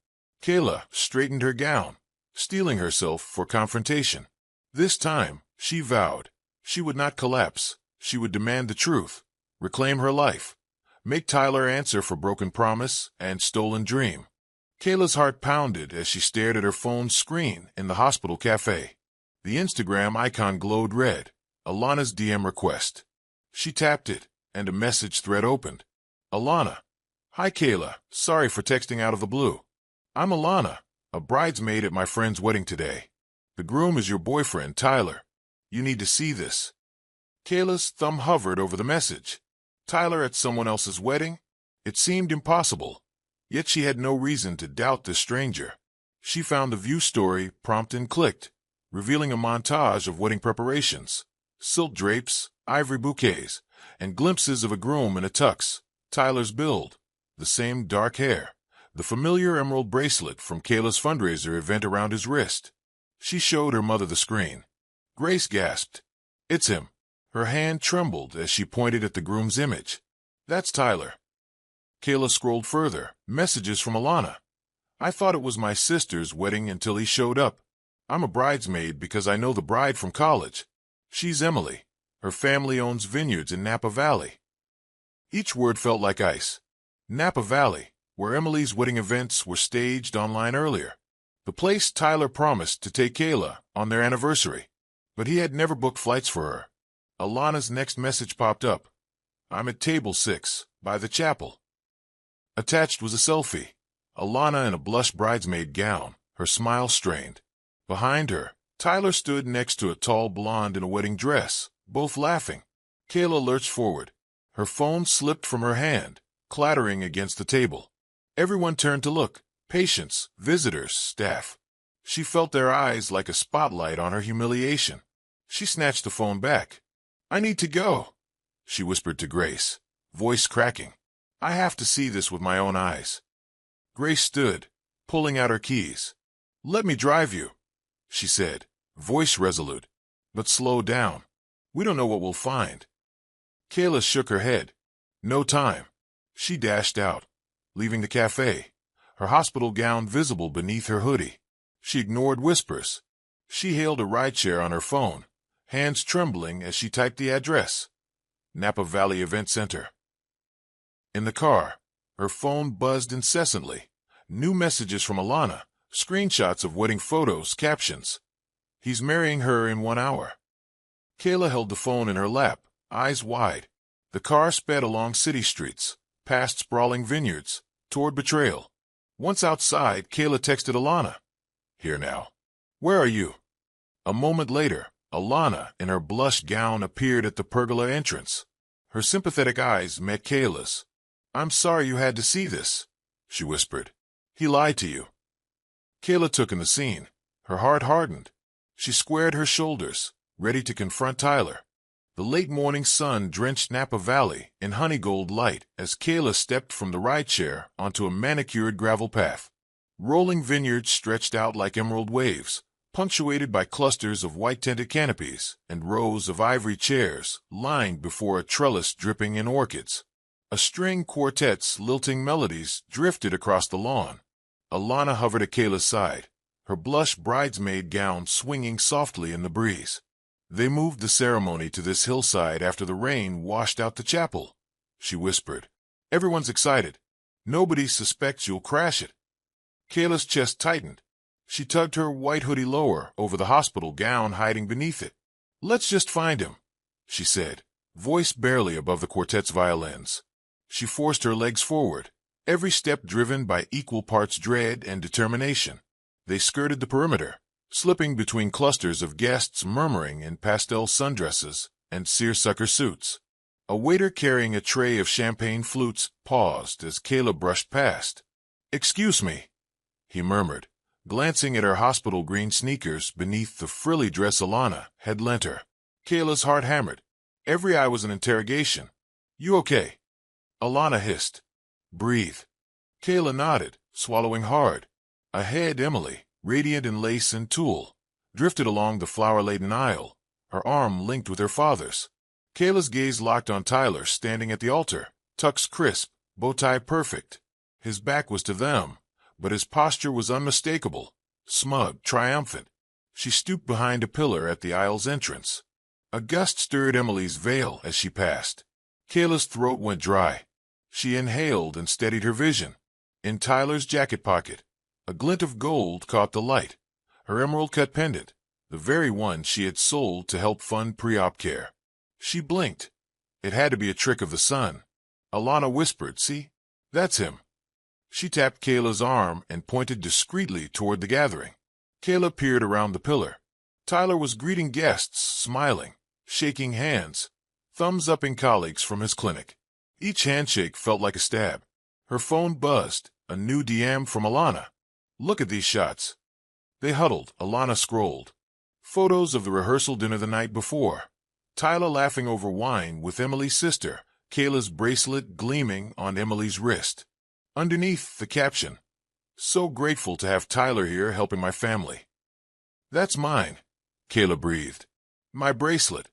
Kayla straightened her gown, steeling herself for confrontation. This time, she vowed, she would not collapse. She would demand the truth, reclaim her life, make Tyler answer for broken promise and stolen dream. Kayla's heart pounded as she stared at her phone's screen in the hospital cafe. The Instagram icon glowed red, Alana's DM request. She tapped it, and a message thread opened. Alana. Hi Kayla, sorry for texting out of the blue. I'm Alana, a bridesmaid at my friend's wedding today. The groom is your boyfriend, Tyler. You need to see this. Kayla's thumb hovered over the message. Tyler at someone else's wedding? It seemed impossible. Yet she had no reason to doubt this stranger. She found the view story prompt and clicked, revealing a montage of wedding preparations, silk drapes, ivory bouquets, and glimpses of a groom in a tux. Tyler's build, the same dark hair, the familiar emerald bracelet from Kayla's fundraiser event around his wrist. She showed her mother the screen. Grace gasped. It's him. Her hand trembled as she pointed at the groom's image. That's Tyler. Kayla scrolled further. Messages from Alana. I thought it was my sister's wedding until he showed up. I'm a bridesmaid because I know the bride from college. She's Emily. Her family owns vineyards in Napa Valley. Each word felt like ice. Napa Valley, where Emily's wedding events were staged online earlier. The place Tyler promised to take Kayla on their anniversary. But he had never booked flights for her. Alana's next message popped up. I'm at table 6, by the chapel. Attached was a selfie. Alana in a blush bridesmaid gown, her smile strained. Behind her, Tyler stood next to a tall blonde in a wedding dress, both laughing. Kayla lurched forward. Her phone slipped from her hand, clattering against the table. Everyone turned to look. Patients, visitors, staff. She felt their eyes like a spotlight on her humiliation. She snatched the phone back. I need to go, she whispered to Grace, voice cracking. I have to see this with my own eyes. Grace stood, pulling out her keys. Let me drive you, she said, voice resolute. But slow down. We don't know what we'll find. Kayla shook her head. No time. She dashed out, leaving the cafe, her hospital gown visible beneath her hoodie. She ignored whispers. She hailed a rideshare on her phone, hands trembling as she typed the address. Napa Valley Event Center. In the car, her phone buzzed incessantly. New messages from Alana, screenshots of wedding photos, captions. He's marrying her in 1 hour. Kayla held the phone in her lap, eyes wide. The car sped along city streets, past sprawling vineyards, toward betrayal. Once outside, Kayla texted Alana. Here now. Where are you? A moment later, Alana, in her blush gown, appeared at the pergola entrance. Her sympathetic eyes met Kayla's. I'm sorry you had to see this, she whispered. He lied to you. Kayla took in the scene. Her heart hardened. She squared her shoulders, ready to confront Tyler. The late morning sun drenched Napa Valley in honey-gold light as Kayla stepped from the rideshare onto a manicured gravel path. Rolling vineyards stretched out like emerald waves, punctuated by clusters of white-tinted canopies and rows of ivory chairs lined before a trellis dripping in orchids. A string quartet's lilting melodies drifted across the lawn. Alana hovered at Kayla's side, her blush bridesmaid gown swinging softly in the breeze. They moved the ceremony to this hillside after the rain washed out the chapel, she whispered. Everyone's excited. Nobody suspects you'll crash it. Kayla's chest tightened. She tugged her white hoodie lower over the hospital gown hiding beneath it. Let's just find him, she said, voice barely above the quartet's violins. She forced her legs forward, every step driven by equal parts dread and determination. They skirted the perimeter, slipping between clusters of guests murmuring in pastel sundresses and seersucker suits. A waiter carrying a tray of champagne flutes paused as Kayla brushed past. Excuse me, he murmured, glancing at her hospital green sneakers beneath the frilly dress Alana had lent her. Kayla's heart hammered. Every eye was an interrogation. You okay? Alana hissed. Breathe. Kayla nodded, swallowing hard. Ahead, Emily, radiant in lace and tulle, drifted along the flower-laden aisle, her arm linked with her father's. Kayla's gaze locked on Tyler standing at the altar, tux crisp, bow tie perfect. His back was to them, but his posture was unmistakable, smug, triumphant. She stooped behind a pillar at the aisle's entrance. A gust stirred Emily's veil as she passed. Kayla's throat went dry. She inhaled and steadied her vision. In Tyler's jacket pocket, a glint of gold caught the light. Her emerald-cut pendant, the very one she had sold to help fund pre-op care. She blinked. It had to be a trick of the sun. Alana whispered, See? That's him. She tapped Kayla's arm and pointed discreetly toward the gathering. Kayla peered around the pillar. Tyler was greeting guests, smiling, shaking hands, thumbs-upping colleagues from his clinic. Each handshake felt like a stab. Her phone buzzed, a new DM from Alana. Look at these shots. They huddled. Alana scrolled. Photos of the rehearsal dinner the night before. Tyler laughing over wine with Emily's sister, Kayla's bracelet gleaming on Emily's wrist. Underneath, the caption, So grateful to have Tyler here helping my family. That's mine, Kayla breathed. My bracelet.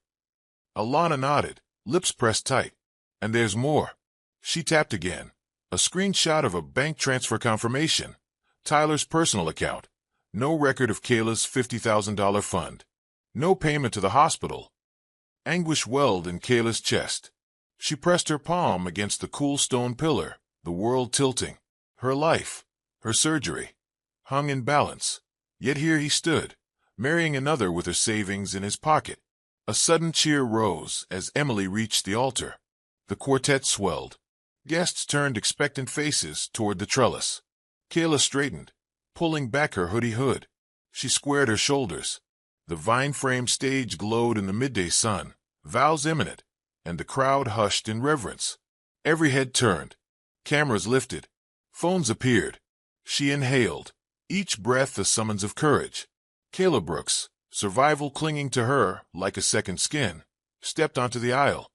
Alana nodded, lips pressed tight. And there's more. She tapped again. A screenshot of a bank transfer confirmation. Tyler's personal account. No record of Kayla's $50,000 fund. No payment to the hospital. Anguish welled in Kayla's chest. She pressed her palm against the cool stone pillar, the world tilting. Her life, her surgery, hung in balance. Yet here he stood, marrying another with her savings in his pocket. A sudden cheer rose as Emily reached the altar. The quartet swelled. Guests turned expectant faces toward the trellis. Kayla straightened, pulling back her hoodie hood. She squared her shoulders. The vine-framed stage glowed in the midday sun, vows imminent, and the crowd hushed in reverence. Every head turned. Cameras lifted. Phones appeared. She inhaled, each breath a summons of courage. Kayla Brooks, survival clinging to her like a second skin, stepped onto the aisle.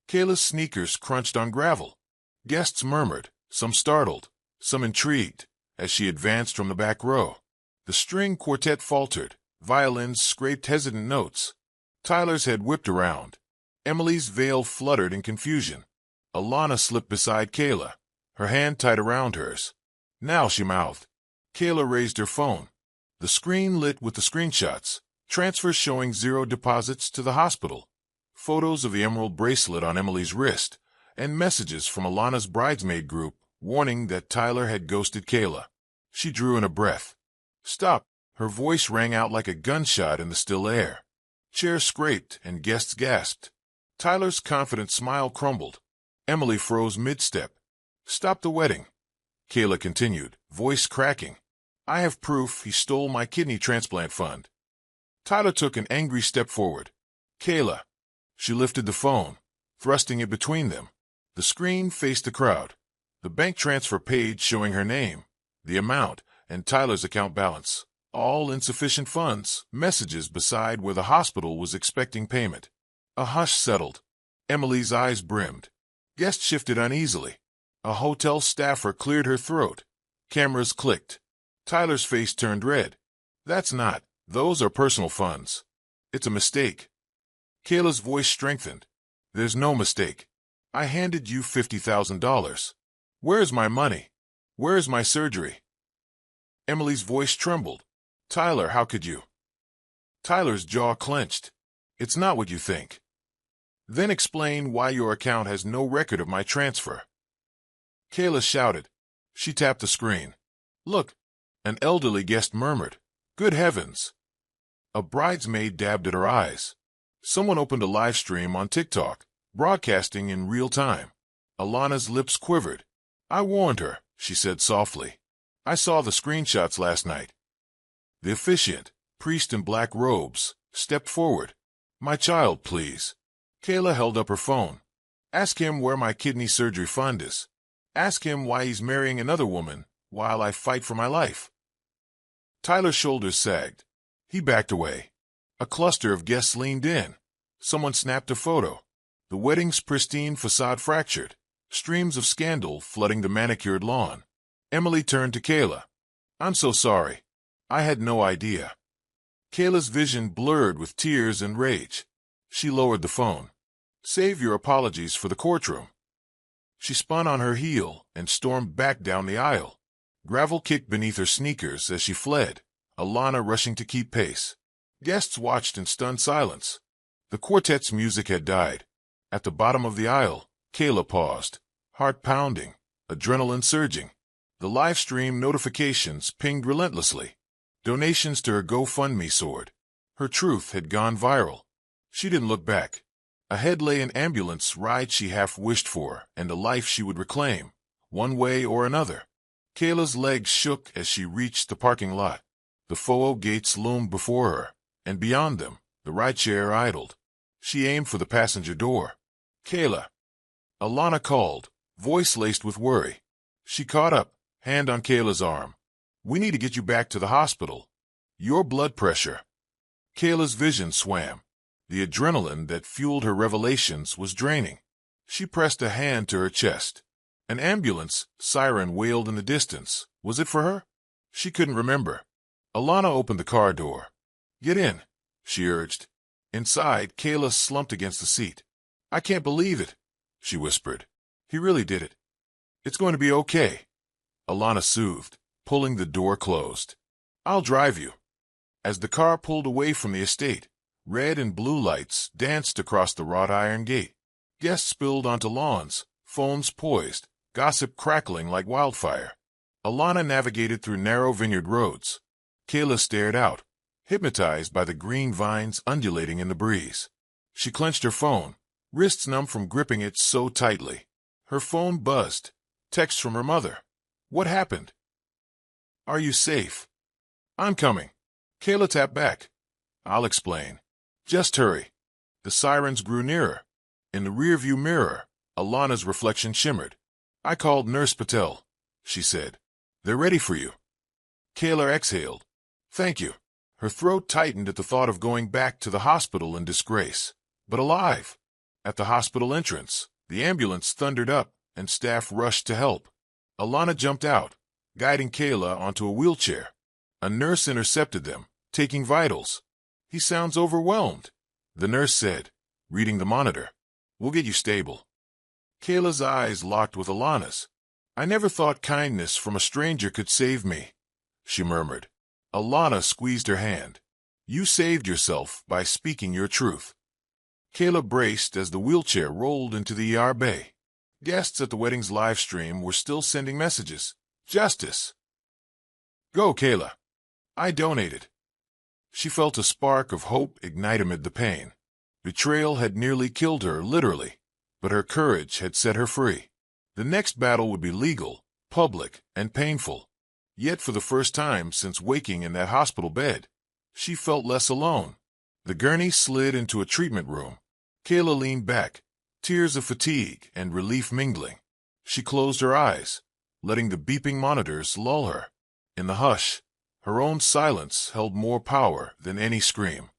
Kayla's sneakers crunched on gravel. Guests murmured, some startled, some intrigued, as she advanced from the back row. The string quartet faltered. Violins scraped hesitant notes. Tyler's head whipped around. Emily's veil fluttered in confusion. Alana slipped beside Kayla, her hand tight around hers. Now, she mouthed. Kayla raised her phone. The screen lit with the screenshots, transfers showing 0 deposits to the hospital, photos of the emerald bracelet on Emily's wrist, and messages from Alana's bridesmaid group warning that Tyler had ghosted Kayla. She drew in a breath. Stop. Her voice rang out like a gunshot in the still air. Chairs scraped and guests gasped. Tyler's confident smile crumbled. Emily froze mid-step. Stop the wedding. Kayla continued, voice cracking. I have proof he stole my kidney transplant fund. Tyler took an angry step forward. Kayla. She lifted the phone, thrusting it between them. The screen faced the crowd. The bank transfer page showing her name, the amount, and Tyler's account balance. All insufficient funds, messages beside where the hospital was expecting payment. A hush settled. Emily's eyes brimmed. Guests shifted uneasily. A hotel staffer cleared her throat. Cameras clicked. Tyler's face turned red. That's not. Those are personal funds. It's a mistake. Kayla's voice strengthened. There's no mistake. I handed you $50,000. Where's my money? Where's my surgery? Emily's voice trembled. Tyler, how could you? Tyler's jaw clenched. It's not what you think. Then explain why your account has no record of my transfer. Kayla shouted. She tapped the screen. Look, an elderly guest murmured. Good heavens. A bridesmaid dabbed at her eyes. Someone opened a live stream on TikTok, broadcasting in real time. Alana's lips quivered. I warned her, she said softly. I saw the screenshots last night. The officiant, priest in black robes, stepped forward. My child, please. Kayla held up her phone. Ask him where my kidney surgery fund is. Ask him why he's marrying another woman while I fight for my life. Tyler's shoulders sagged. He backed away. A cluster of guests leaned in. Someone snapped a photo. The wedding's pristine facade fractured, streams of scandal flooding the manicured lawn. Emily turned to Kayla. I'm so sorry. I had no idea. Kayla's vision blurred with tears and rage. She lowered the phone. Save your apologies for the courtroom. She spun on her heel and stormed back down the aisle. Gravel kicked beneath her sneakers as she fled, Alana rushing to keep pace. Guests watched in stunned silence. The quartet's music had died. At the bottom of the aisle, Kayla paused, heart pounding, adrenaline surging. The live stream notifications pinged relentlessly. Donations to her GoFundMe soared. Her truth had gone viral. She didn't look back. Ahead lay an ambulance ride she half wished for and a life she would reclaim, one way or another. Kayla's legs shook as she reached the parking lot. The FOO gates loomed before her, and beyond them, the rideshare idled. She aimed for the passenger door. Kayla. Alana called, voice laced with worry. She caught up, hand on Kayla's arm. We need to get you back to the hospital. Your blood pressure. Kayla's vision swam. The adrenaline that fueled her revelations was draining. She pressed a hand to her chest. An ambulance siren wailed in the distance. Was it for her? She couldn't remember. Alana opened the car door. Get in, she urged. Inside, Kayla slumped against the seat. I can't believe it, she whispered. He really did it. It's going to be okay. Alana soothed, pulling the door closed. I'll drive you. As the car pulled away from the estate, red and blue lights danced across the wrought iron gate. Guests spilled onto lawns, phones poised, gossip crackling like wildfire. Alana navigated through narrow vineyard roads. Kayla stared out, hypnotized by the green vines undulating in the breeze. She clenched her phone, wrists numb from gripping it so tightly. Her phone buzzed. Text from her mother. What happened? Are you safe? I'm coming. Kayla tapped back. I'll explain. Just hurry. The sirens grew nearer. In the rearview mirror, Alana's reflection shimmered. I called Nurse Patel, she said. They're ready for you. Kayla exhaled. Thank you. Her throat tightened at the thought of going back to the hospital in disgrace. But alive. At the hospital entrance, the ambulance thundered up, and staff rushed to help. Alana jumped out, guiding Kayla onto a wheelchair. A nurse intercepted them, taking vitals. He sounds overwhelmed, the nurse said, reading the monitor. We'll get you stable. Kayla's eyes locked with Alana's. I never thought kindness from a stranger could save me, she murmured. Alana squeezed her hand. You saved yourself by speaking your truth. Kayla braced as the wheelchair rolled into the ER bay. Guests at the wedding's live stream were still sending messages. Justice. Go, Kayla. I donated. She felt a spark of hope ignite amid the pain. Betrayal had nearly killed her, literally, but her courage had set her free. The next battle would be legal, public, and painful. Yet for the first time since waking in that hospital bed, she felt less alone. The gurney slid into a treatment room. Kayla leaned back, tears of fatigue and relief mingling. She closed her eyes, letting the beeping monitors lull her. In the hush, her own silence held more power than any scream.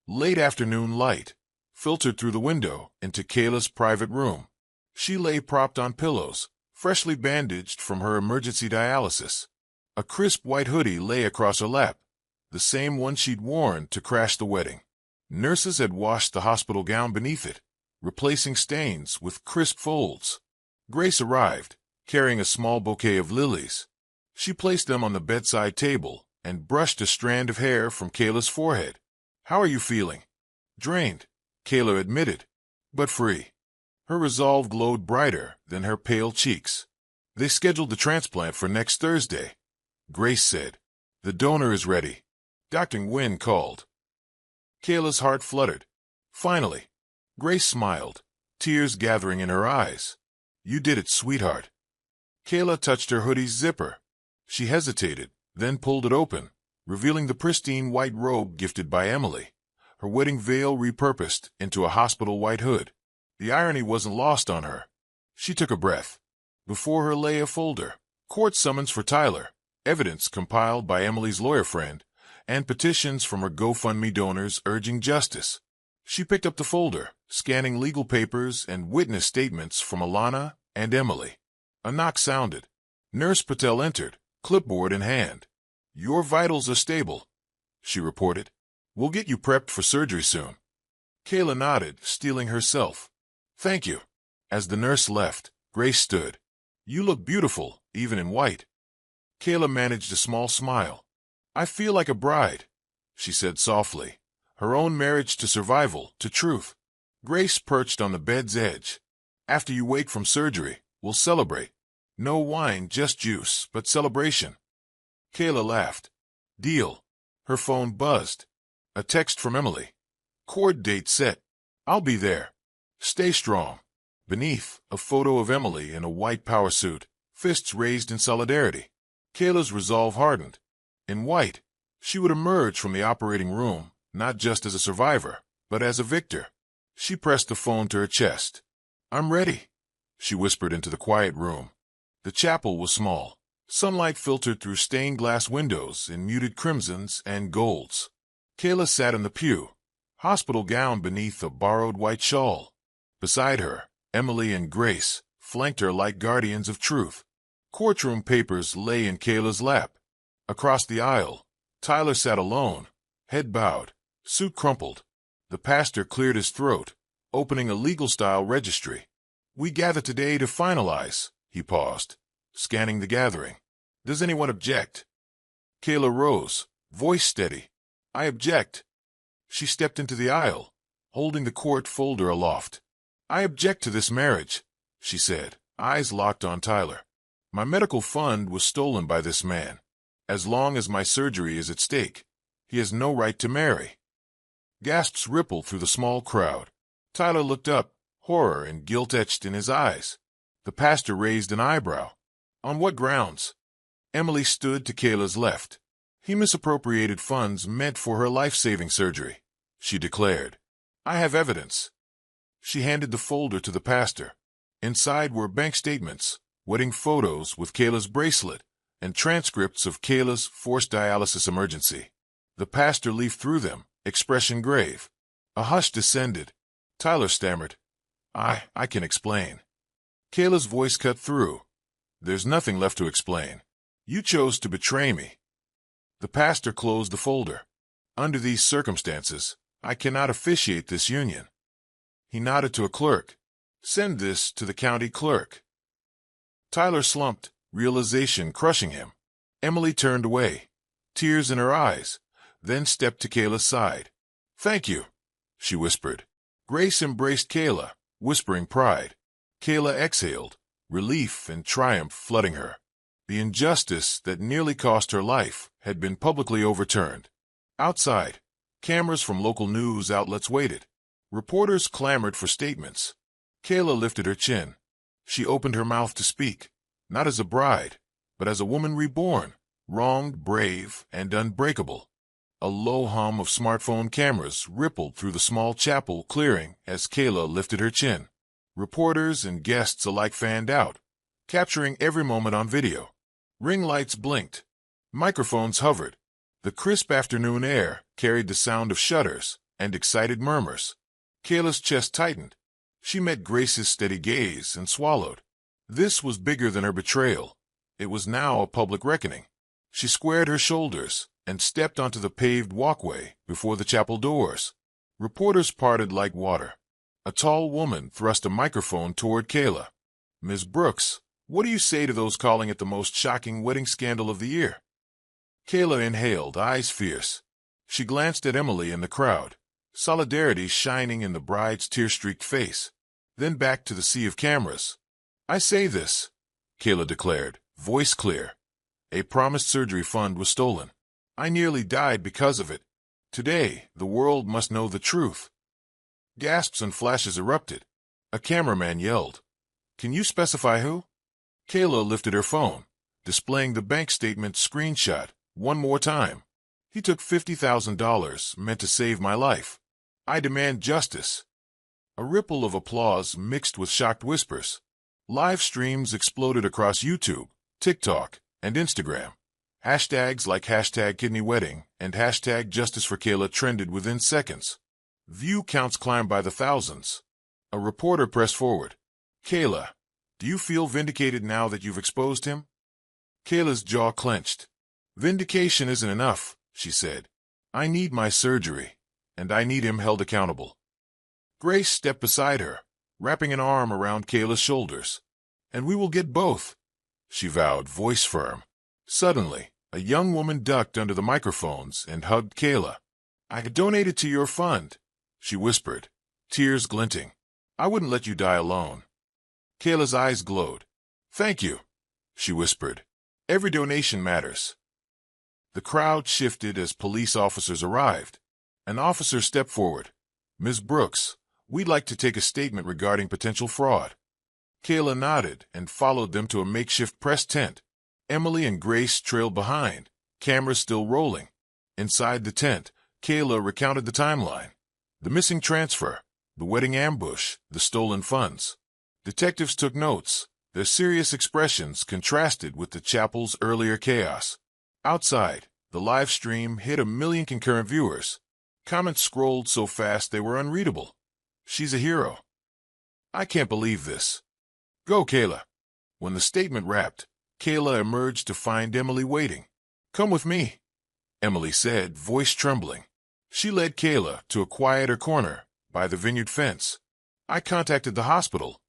Late afternoon light filtered through the window into Kayla's private room. She lay propped on pillows, freshly bandaged from her emergency dialysis. A crisp white hoodie lay across her lap, the same one she'd worn to crash the wedding. Nurses had washed the hospital gown beneath it, replacing stains with crisp folds. Grace arrived, carrying a small bouquet of lilies. She placed them on the bedside table and brushed a strand of hair from Kayla's forehead. "How are you feeling?" "Drained," Kayla admitted, "but free." Her resolve glowed brighter than her pale cheeks. "They scheduled the transplant for next Thursday," Grace said. "The donor is ready." Dr. Nguyen called. Kayla's heart fluttered. Finally. Grace smiled, tears gathering in her eyes. "You did it, sweetheart." Kayla touched her hoodie's zipper. She hesitated, then pulled it open, revealing the pristine white robe gifted by Emily, her wedding veil repurposed into a hospital white hood. The irony wasn't lost on her. She took a breath. Before her lay a folder, court summons for Tyler, evidence compiled by Emily's lawyer friend, and petitions from her GoFundMe donors urging justice. She picked up the folder, scanning legal papers and witness statements from Alana and Emily. A knock sounded. Nurse Patel entered, clipboard in hand. "Your vitals are stable," she reported. "We'll get you prepped for surgery soon." Kayla nodded, steeling herself. "Thank you." As the nurse left, Grace stood. "You look beautiful, even in white." Kayla managed a small smile. "I feel like a bride," she said softly. Her own marriage to survival, to truth. Grace perched on the bed's edge. "After you wake from surgery, we'll celebrate. No wine, just juice, but celebration." Kayla laughed. "Deal." Her phone buzzed. A text from Emily. "Court date set. I'll be there. Stay strong." Beneath, a photo of Emily in a white power suit, fists raised in solidarity. Kayla's resolve hardened. In white, she would emerge from the operating room, not just as a survivor, but as a victor. She pressed the phone to her chest. "I'm ready," she whispered into the quiet room. The chapel was small. Sunlight filtered through stained glass windows in muted crimsons and golds. Kayla sat in the pew, hospital gown beneath a borrowed white shawl. Beside her, Emily and Grace flanked her like guardians of truth. Courtroom papers lay in Kayla's lap. Across the aisle, Tyler sat alone, head bowed, suit crumpled. The pastor cleared his throat, opening a legal-style registry. "We gather today to finalize," he paused, scanning the gathering. "Does anyone object?" Kayla rose, voice steady. "I object." She stepped into the aisle, holding the court folder aloft. "I object to this marriage," she said, eyes locked on Tyler. "My medical fund was stolen by this man. As long as my surgery is at stake, he has no right to marry." Gasps rippled through the small crowd. Tyler looked up, horror and guilt etched in his eyes. The pastor raised an eyebrow. "On what grounds?" Emily stood to Kayla's left. "He misappropriated funds meant for her life-saving surgery," she declared. "I have evidence." She handed the folder to the pastor. Inside were bank statements, wedding photos with Kayla's bracelet, and transcripts of Kayla's forced dialysis emergency. The pastor leafed through them, expression grave. A hush descended. Tyler stammered, I can explain." Kayla's voice cut through. "There's nothing left to explain. You chose to betray me." The pastor closed the folder. "Under these circumstances, I cannot officiate this union." He nodded to a clerk. "Send this to the county clerk." Tyler slumped, realization crushing him. Emily turned away, tears in her eyes, then stepped to Kayla's side. "Thank you," she whispered. Grace embraced Kayla, whispering pride. Kayla exhaled, relief and triumph flooding her. The injustice that nearly cost her life had been publicly overturned. Outside, cameras from local news outlets waited. Reporters clamored for statements. Kayla lifted her chin. She opened her mouth to speak, not as a bride, but as a woman reborn, wronged, brave, and unbreakable. A low hum of smartphone cameras rippled through the small chapel clearing as Kayla lifted her chin. Reporters and guests alike fanned out, capturing every moment on video. Ring lights blinked. Microphones hovered. The crisp afternoon air carried the sound of shutters and excited murmurs. Kayla's chest tightened. She met Grace's steady gaze and swallowed. This was bigger than her betrayal. It was now a public reckoning. She squared her shoulders and stepped onto the paved walkway before the chapel doors. Reporters parted like water. A tall woman thrust a microphone toward Kayla. "Ms. Brooks, what do you say to those calling it the most shocking wedding scandal of the year?" Kayla inhaled, eyes fierce. She glanced at Emily and the crowd, solidarity shining in the bride's tear-streaked face, then back to the sea of cameras. "I say this," Kayla declared, voice clear. "A promised surgery fund was stolen. I nearly died because of it. Today, the world must know the truth." Gasps and flashes erupted. A cameraman yelled, "Can you specify who?" Kayla lifted her phone, displaying the bank statement screenshot one more time. "He took $50,000 meant to save my life. I demand justice." A ripple of applause mixed with shocked whispers. Live streams exploded across YouTube, TikTok, and Instagram. Hashtags like #KidneyWedding and #JusticeForKayla trended within seconds. View counts climbed by the thousands. A reporter pressed forward. "Kayla, do you feel vindicated now that you've exposed him?" Kayla's jaw clenched. "Vindication isn't enough," she said. "I need my surgery, and I need him held accountable." Grace stepped beside her, wrapping an arm around Kayla's shoulders. "And we will get both," she vowed, voice firm. Suddenly, a young woman ducked under the microphones and hugged Kayla. "I donated to your fund," she whispered, tears glinting. "I wouldn't let you die alone." Kayla's eyes glowed. "Thank you," she whispered. "Every donation matters." The crowd shifted as police officers arrived. An officer stepped forward. "Ms. Brooks, we'd like to take a statement regarding potential fraud." Kayla nodded and followed them to a makeshift press tent. Emily and Grace trailed behind, cameras still rolling. Inside the tent, Kayla recounted the timeline. The missing transfer, the wedding ambush, the stolen funds. Detectives took notes. Their serious expressions contrasted with the chapel's earlier chaos. Outside, the live stream hit 1 million concurrent viewers. Comments scrolled so fast they were unreadable. "She's a hero." "I can't believe this." "Go, Kayla." When the statement wrapped, Kayla emerged to find Emily waiting. "Come with me," Emily said, voice trembling. She led Kayla to a quieter corner by the vineyard fence. "I contacted the hospital,"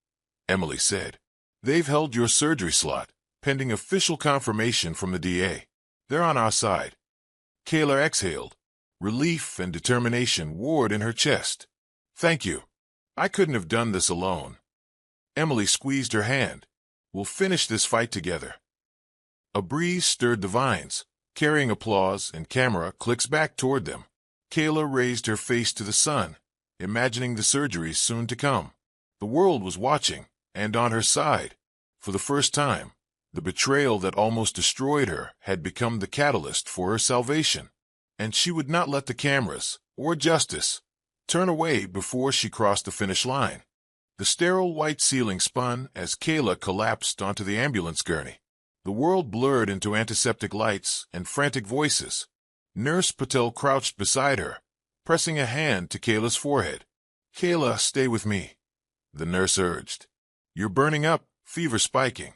Emily said. "They've held your surgery slot, pending official confirmation from the DA. They're on our side." Kayla exhaled. Relief and determination warred in her chest. "Thank you. I couldn't have done this alone." Emily squeezed her hand. "We'll finish this fight together." A breeze stirred the vines, carrying applause and camera clicks back toward them. Kayla raised her face to the sun, imagining the surgeries soon to come. The world was watching, and on her side. For the first time, the betrayal that almost destroyed her had become the catalyst for her salvation. And she would not let the cameras, or justice, turn away before she crossed the finish line. The sterile white ceiling spun as Kayla collapsed onto the ambulance gurney. The world blurred into antiseptic lights and frantic voices. Nurse Patel crouched beside her, pressing a hand to Kayla's forehead. "Kayla, stay with me," the nurse urged. "You're burning up, fever spiking."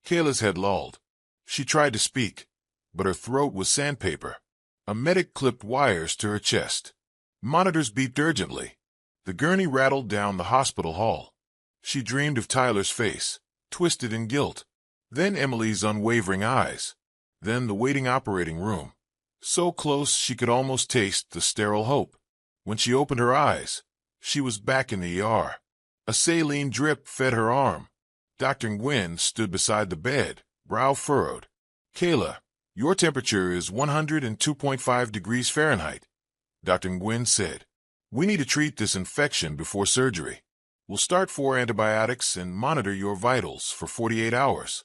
Kayla's head lolled. She tried to speak, but her throat was sandpaper. A medic clipped wires to her chest. Monitors beeped urgently. The gurney rattled down the hospital hall. She dreamed of Tyler's face, twisted in guilt. Then Emily's unwavering eyes. Then the waiting operating room. So close she could almost taste the sterile hope. When she opened her eyes, she was back in the ER. A saline drip fed her arm. Dr. Nguyen stood beside the bed, brow furrowed. "Kayla, your temperature is 102.5 degrees Fahrenheit," Dr. Nguyen said. "We need to treat this infection before surgery. We'll start 4 antibiotics and monitor your vitals for 48 hours.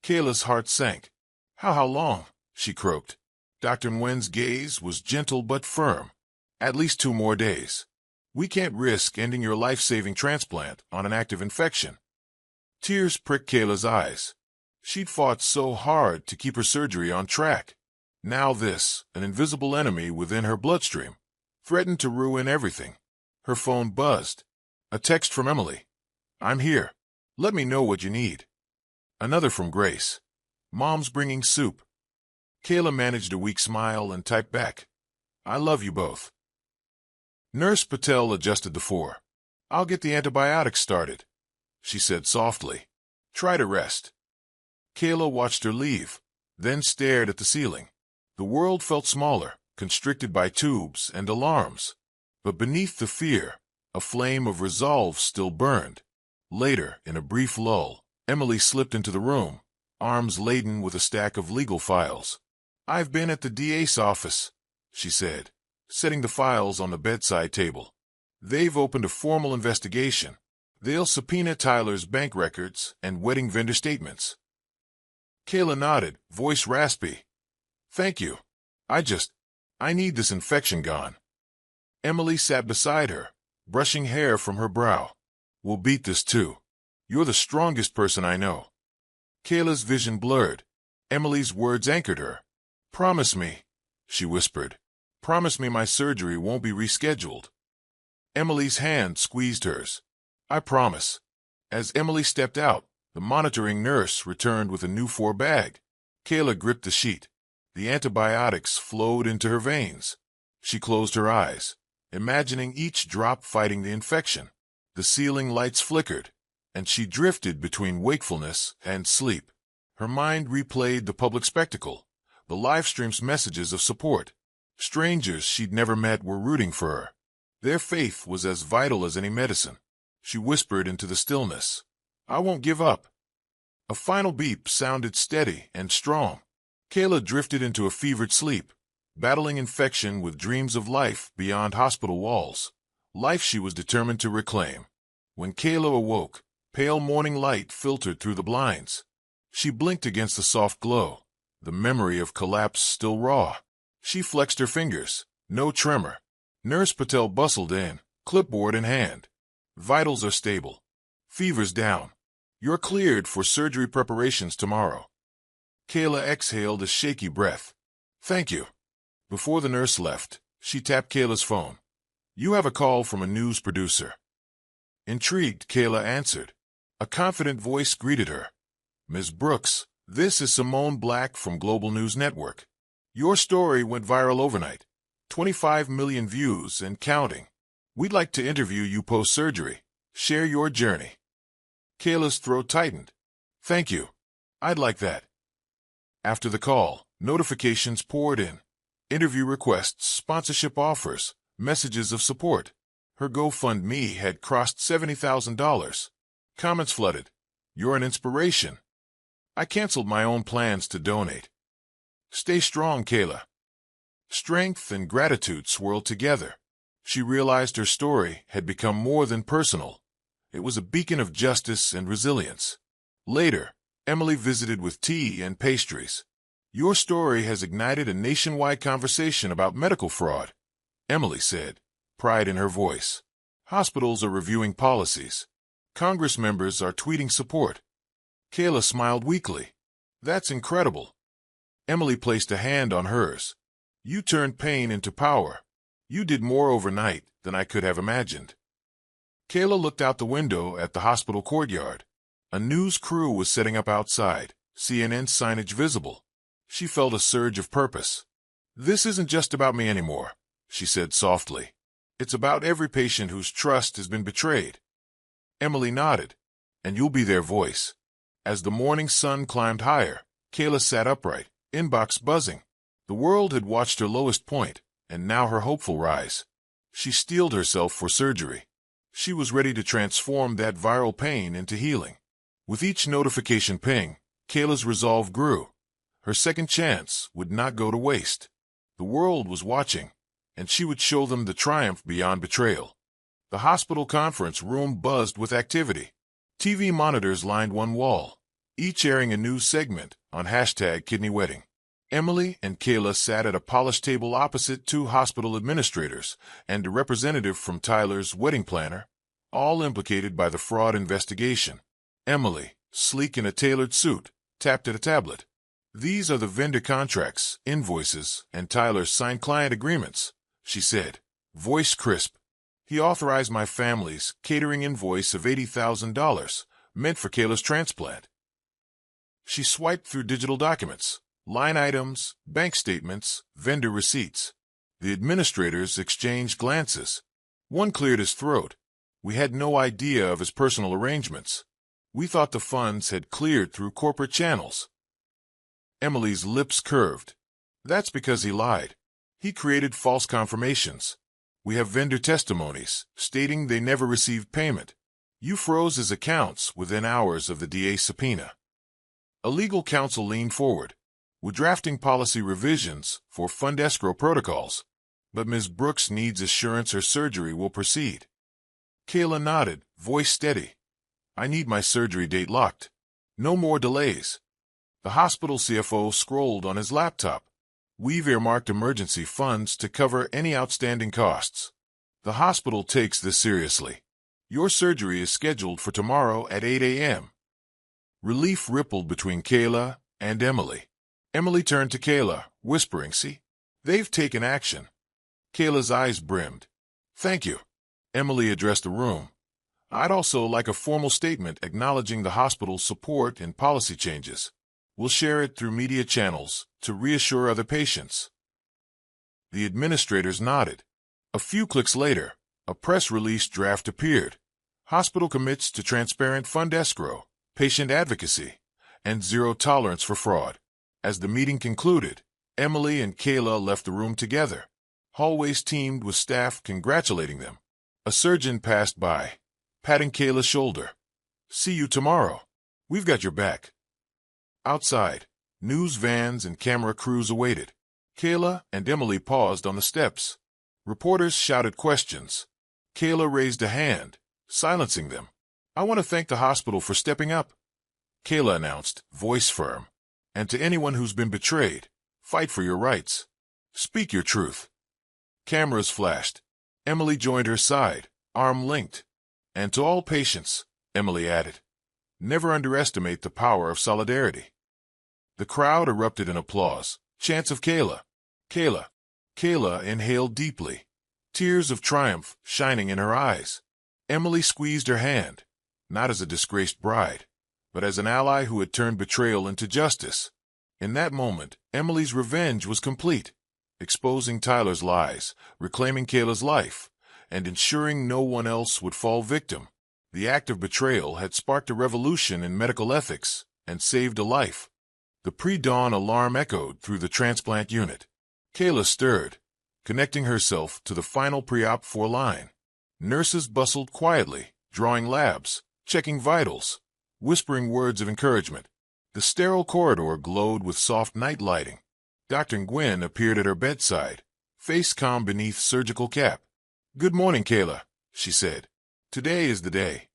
Kayla's heart sank. How long?" she croaked. Dr. Nguyen's gaze was gentle but firm. "At least 2 more days. We can't risk ending your life-saving transplant on an active infection." Tears pricked Kayla's eyes. She'd fought so hard to keep her surgery on track. Now this, an invisible enemy within her bloodstream, threatened to ruin everything. Her phone buzzed. A text from Emily. "I'm here. Let me know what you need." Another from Grace. "Mom's bringing soup." Kayla managed a weak smile and typed back, "I love you both." Nurse Patel adjusted the 4 I'll get the antibiotics started, she said softly. Try to rest. Kayla watched her leave, then stared at the ceiling. The world felt smaller, constricted by tubes and alarms. But beneath the fear, a flame of resolve still burned. Later, in a brief lull, Emily slipped into the room, arms laden with a stack of legal files. I've been at the DA's office, she said, setting the files on the bedside table. They've opened a formal investigation. They'll subpoena Tyler's bank records and wedding vendor statements. Kayla nodded, voice raspy. Thank you. I need this infection gone. Emily sat beside her, brushing hair from her brow. We'll beat this too. You're the strongest person I know. Kayla's vision blurred. Emily's words anchored her. Promise me, she whispered. Promise me my surgery won't be rescheduled. Emily's hand squeezed hers. I promise. As Emily stepped out, the monitoring nurse returned with a new bag. Kayla gripped the sheet. The antibiotics flowed into her veins. She closed her eyes, imagining each drop fighting the infection. The ceiling lights flickered, and she drifted between wakefulness and sleep. Her mind replayed the public spectacle, the live stream's messages of support. Strangers she'd never met were rooting for her. Their faith was as vital as any medicine. She whispered into the stillness, I won't give up. A final beep sounded steady and strong. Kayla drifted into a fevered sleep, battling infection with dreams of life beyond hospital walls, life she was determined to reclaim. When Kayla awoke, pale morning light filtered through the blinds. She blinked against the soft glow, the memory of collapse still raw. She flexed her fingers, no tremor. Nurse Patel bustled in, clipboard in hand. Vitals are stable. Fever's down. You're cleared for surgery preparations tomorrow. Kayla exhaled a shaky breath. Thank you. Before the nurse left, she tapped Kayla's phone. You have a call from a news producer. Intrigued, Kayla answered. A confident voice greeted her. Ms. Brooks, this is Simone Black from Global News Network. Your story went viral overnight. 25 million views and counting. We'd like to interview you post-surgery. Share your journey. Kayla's throat tightened. Thank you. I'd like that. After the call, notifications poured in. Interview requests, sponsorship offers, messages of support. Her GoFundMe had crossed $70,000. Comments flooded. You're an inspiration. I canceled my own plans to donate. Stay strong, Kayla. Strength and gratitude swirled together. She realized her story had become more than personal. It was a beacon of justice and resilience. Later, Emily visited with tea and pastries. Your story has ignited a nationwide conversation about medical fraud, Emily said, pride in her voice. Hospitals are reviewing policies. Congress members are tweeting support. Kayla smiled weakly. That's incredible. Emily placed a hand on hers. You turned pain into power. You did more overnight than I could have imagined. Kayla looked out the window at the hospital courtyard. A news crew was setting up outside, CNN signage visible. She felt a surge of purpose. This isn't just about me anymore, she said softly. It's about every patient whose trust has been betrayed. Emily nodded. And you'll be their voice. As the morning sun climbed higher, Kayla sat upright, inbox buzzing. The world had watched her lowest point, and now her hopeful rise. She steeled herself for surgery. She was ready to transform that viral pain into healing. With each notification ping, Kayla's resolve grew. Her second chance would not go to waste. The world was watching, and she would show them the triumph beyond betrayal. The hospital conference room buzzed with activity. TV monitors lined one wall, each airing a news segment on #KidneyWedding. Emily and Kayla sat at a polished table opposite two hospital administrators and a representative from Tyler's wedding planner, all implicated by the fraud investigation. Emily, sleek in a tailored suit, tapped at a tablet. These are the vendor contracts, invoices, and Tyler's signed client agreements, she said, voice crisp. He authorized my family's catering invoice of $80,000, meant for Kayla's transplant. She swiped through digital documents, line items, bank statements, vendor receipts. The administrators exchanged glances. One cleared his throat. We had no idea of his personal arrangements. We thought the funds had cleared through corporate channels." Emily's lips curved. "That's because he lied. He created false confirmations. We have vendor testimonies stating they never received payment. You froze his accounts within hours of the DA's subpoena." A legal counsel leaned forward. "We're drafting policy revisions for fund escrow protocols, but Ms. Brooks needs assurance her surgery will proceed." Kayla nodded, voice steady. "I need my surgery date locked. No more delays." The hospital CFO scrolled on his laptop. "We've earmarked emergency funds to cover any outstanding costs. The hospital takes this seriously. Your surgery is scheduled for tomorrow at 8 a.m. Relief rippled between Kayla and Emily. Emily turned to Kayla, whispering, "See? They've taken action." Kayla's eyes brimmed. "Thank you." Emily addressed the room. "I'd also like a formal statement acknowledging the hospital's support and policy changes. We'll share it through media channels to reassure other patients." The administrators nodded. A few clicks later, a press release draft appeared. "Hospital commits to transparent fund escrow, patient advocacy, and zero tolerance for fraud." As the meeting concluded, Emily and Kayla left the room together. Hallways teemed with staff congratulating them. A surgeon passed by, patting Kayla's shoulder. "See you tomorrow. We've got your back." Outside, news vans and camera crews awaited. Kayla and Emily paused on the steps. Reporters shouted questions. Kayla raised a hand, silencing them. "I want to thank the hospital for stepping up," Kayla announced, voice firm. "And to anyone who's been betrayed, fight for your rights. Speak your truth." Cameras flashed. Emily joined her side, arm linked. "And to all patients," Emily added, "never underestimate the power of solidarity." The crowd erupted in applause. Chants of "Kayla! Kayla!" Kayla inhaled deeply, tears of triumph shining in her eyes. Emily squeezed her hand, not as a disgraced bride, but as an ally who had turned betrayal into justice. In that moment, Emily's revenge was complete, exposing Tyler's lies, reclaiming Kayla's life, and ensuring no one else would fall victim. The act of betrayal had sparked a revolution in medical ethics and saved a life. The pre-dawn alarm echoed through the transplant unit. Kayla stirred, connecting herself to the final pre-op 4 line. Nurses bustled quietly, drawing labs, checking vitals, whispering words of encouragement. The sterile corridor glowed with soft night lighting. Dr. Gwynn appeared at her bedside, face calm beneath surgical cap. "Good morning, Kayla," she said. "Today is the day."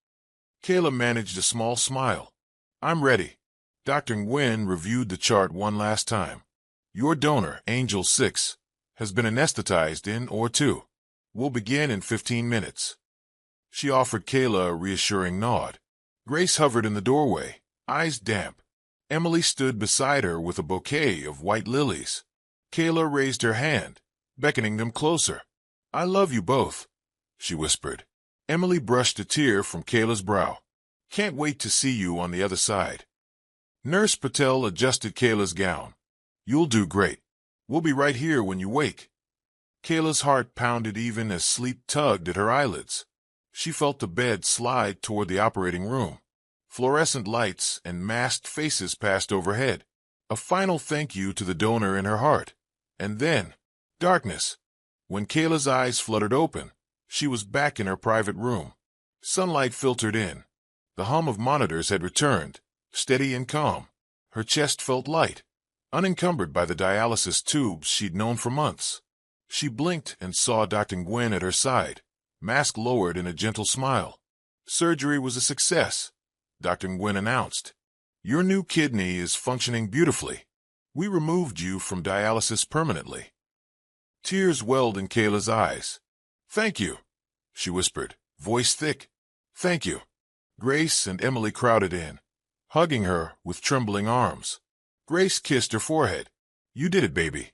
Kayla managed a small smile. "I'm ready." Dr. Gwynn reviewed the chart one last time. "Your donor, Angel 6, has been anesthetized in or 2. We'll begin in 15 minutes. She offered Kayla a reassuring nod. Grace hovered in the doorway, eyes damp. Emily stood beside her with a bouquet of white lilies. Kayla raised her hand, beckoning them closer. "I love you both," she whispered. Emily brushed a tear from Kayla's brow. "Can't wait to see you on the other side." Nurse Patel adjusted Kayla's gown. "You'll do great. We'll be right here when you wake." Kayla's heart pounded even as sleep tugged at her eyelids. She felt the bed slide toward the operating room. Fluorescent lights and masked faces passed overhead. A final thank you to the donor in her heart. And then, darkness. When Kayla's eyes fluttered open, she was back in her private room. Sunlight filtered in. The hum of monitors had returned, steady and calm. Her chest felt light, unencumbered by the dialysis tubes she'd known for months. She blinked and saw Dr. Gwynn at her side, mask lowered in a gentle smile. "Surgery was a success," Dr. Gwynn announced. "Your new kidney is functioning beautifully. We removed you from dialysis permanently." Tears welled in Kayla's eyes. "Thank you," she whispered, voice thick. "Thank you." Grace and Emily crowded in, hugging her with trembling arms. Grace kissed her forehead. "You did it, baby."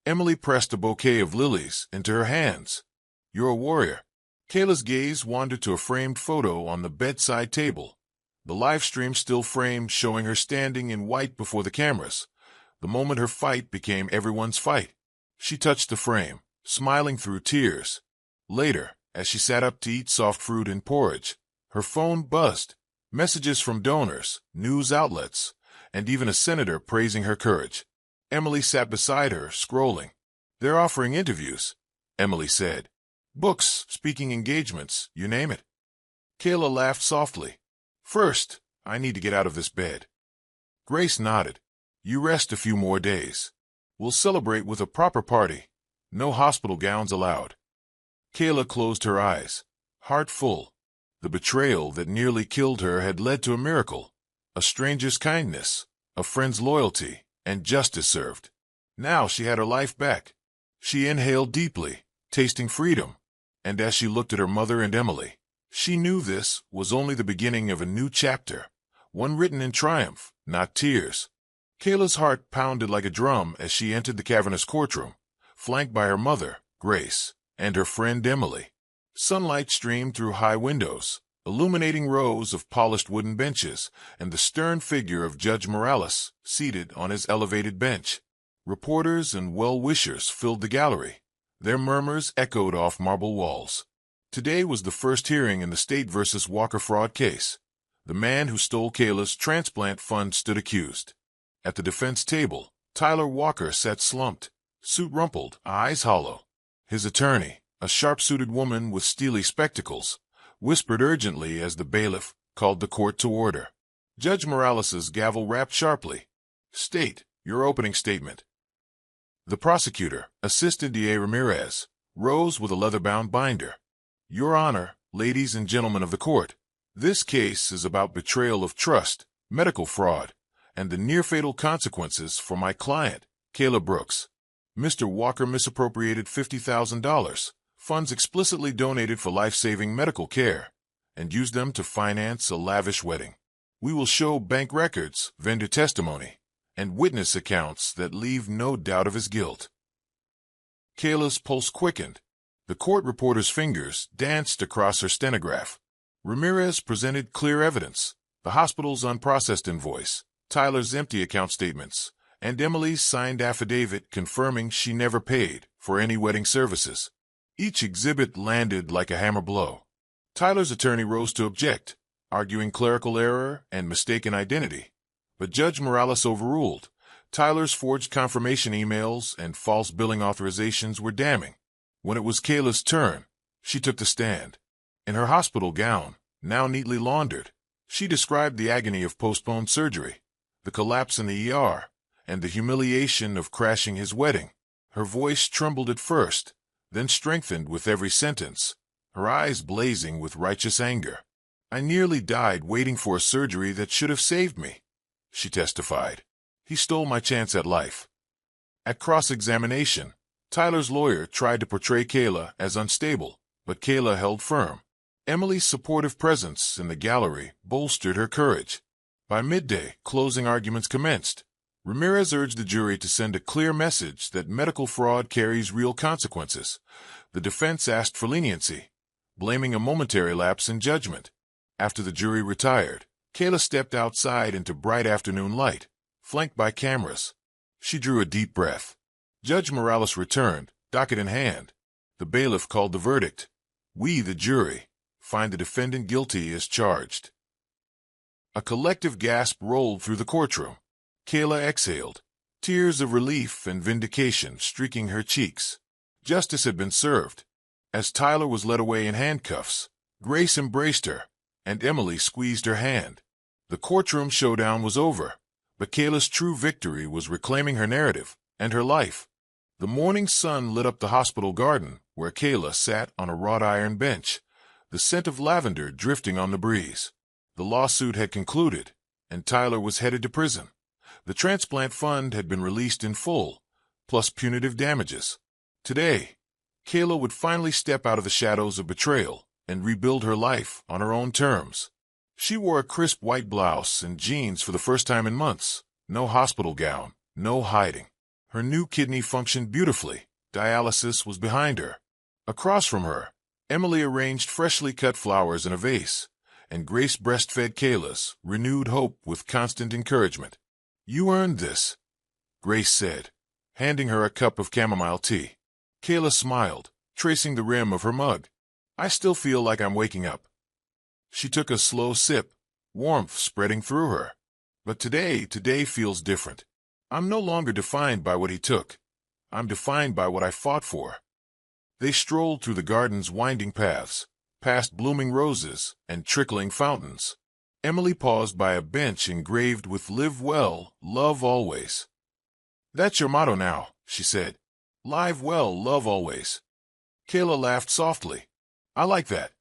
Emily pressed a bouquet of lilies into her hands. "You're a warrior." Kayla's gaze wandered to a framed photo on the bedside table. The live stream still framed, showing her standing in white before the cameras, the moment her fight became everyone's fight. She touched the frame, smiling through tears. Later, As she sat up to eat soft fruit and porridge, her phone buzzed. Messages from donors, news outlets, and even a senator praising her courage. Emily sat beside her, scrolling. "They're offering interviews," Emily said. "Books, speaking engagements, you name it." Kayla laughed softly. "First, I need to get out of this bed." Grace nodded. "You rest a few more days. We'll celebrate with a proper party. No hospital gowns allowed." Kayla closed her eyes, heart full. The betrayal that nearly killed her had led to a miracle. A stranger's kindness, a friend's loyalty, and justice served. Now she had her life back. She inhaled deeply, tasting freedom. And as she looked at her mother and Emily, she knew this was only the beginning of a new chapter, one written in triumph, not tears. Kayla's heart pounded like a drum as she entered the cavernous courtroom, flanked by her mother, Grace, and her friend Emily. Sunlight streamed through high windows, illuminating rows of polished wooden benches and the stern figure of Judge Morales seated on his elevated bench. Reporters and well-wishers filled the gallery. Their murmurs echoed off marble walls. Today was the first hearing in the State versus Walker fraud case. The man who stole Kayla's transplant fund stood accused. At the defense table, Tyler Walker sat slumped, suit rumpled, eyes hollow. His attorney, a sharp-suited woman with steely spectacles, whispered urgently as the bailiff called the court to order. Judge Morales's gavel rapped sharply. "State your opening statement." The prosecutor, Assistant DA Ramirez, rose with a leather-bound binder. "Your Honor, ladies and gentlemen of the court, this case is about betrayal of trust, medical fraud, and the near-fatal consequences for my client, Kayla Brooks. Mr. Walker misappropriated $50,000, funds explicitly donated for life-saving medical care, and used them to finance a lavish wedding. We will show bank records, vendor testimony, and witness accounts that leave no doubt of his guilt." Kayla's pulse quickened. The court reporter's fingers danced across her stenograph. Ramirez presented clear evidence: the hospital's unprocessed invoice, Tyler's empty account statements, and Emily's signed affidavit confirming she never paid for any wedding services. Each exhibit landed like a hammer blow. Tyler's attorney rose to object, arguing clerical error and mistaken identity. But Judge Morales overruled. Tyler's forged confirmation emails and false billing authorizations were damning. When it was Kayla's turn, she took the stand. In her hospital gown, now neatly laundered, she described the agony of postponed surgery, the collapse in the ER, and the humiliation of crashing his wedding. Her voice trembled at first, then strengthened with every sentence, her eyes blazing with righteous anger. "I nearly died waiting for a surgery that should have saved me," she testified. "He stole my chance at life." At cross-examination, Tyler's lawyer tried to portray Kayla as unstable, but Kayla held firm. Emily's supportive presence in the gallery bolstered her courage. By midday, closing arguments commenced. Ramirez urged the jury to send a clear message that medical fraud carries real consequences. The defense asked for leniency, blaming a momentary lapse in judgment. After the jury retired, Kayla stepped outside into bright afternoon light, flanked by cameras. She drew a deep breath. Judge Morales returned, docket in hand. The bailiff called the verdict. "We, the jury, find the defendant guilty as charged." A collective gasp rolled through the courtroom. Kayla exhaled, tears of relief and vindication streaking her cheeks. Justice had been served. As Tyler was led away in handcuffs, Grace embraced her, and Emily squeezed her hand. The courtroom showdown was over, but Kayla's true victory was reclaiming her narrative and her life. The morning sun lit up the hospital garden, where Kayla sat on a wrought iron bench, the scent of lavender drifting on the breeze. The lawsuit had concluded, and Tyler was headed to prison. The transplant fund had been released in full, plus punitive damages. Today, Kayla would finally step out of the shadows of betrayal and rebuild her life on her own terms. She wore a crisp white blouse and jeans for the first time in months. No hospital gown, no hiding. Her new kidney functioned beautifully. Dialysis was behind her. Across from her, Emily arranged freshly cut flowers in a vase, and Grace breastfed Kayla's renewed hope with constant encouragement. "You earned this," Grace said, handing her a cup of chamomile tea. Kayla smiled, tracing the rim of her mug. I still feel like I'm waking up. She took a slow sip, warmth spreading through her. But today feels different. I'm no longer defined by what he took. I'm defined by what I fought for. They strolled through the garden's winding paths, past blooming roses and trickling fountains. Emily paused by a bench engraved with "Live well, love always." "That's your motto now," she said. "Live well, love always." Kayla laughed softly. "I like that."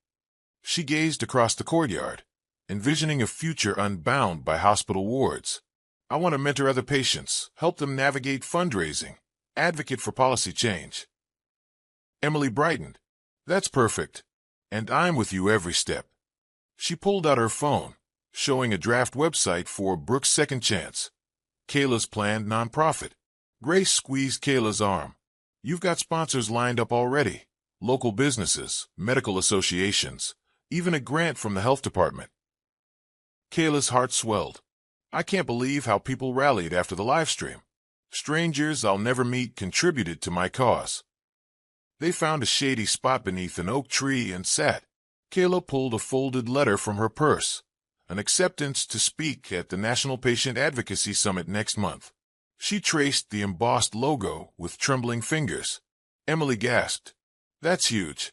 She gazed across the courtyard, envisioning a future unbound by hospital wards. "I want to mentor other patients, help them navigate fundraising, advocate for policy change." Emily brightened. "That's perfect. And I'm with you every step." She pulled out her phone, showing a draft website for Brooks Second Chance, Kayla's planned nonprofit. Grace squeezed Kayla's arm. "You've got sponsors lined up already. Local businesses, medical associations, even a grant from the health department." Kayla's heart swelled. "I can't believe how people rallied after the live stream. Strangers I'll never meet contributed to my cause." They found a shady spot beneath an oak tree and sat. Kayla pulled a folded letter from her purse. An acceptance to speak at the National Patient Advocacy Summit next month. She traced the embossed logo with trembling fingers. Emily gasped. "That's huge."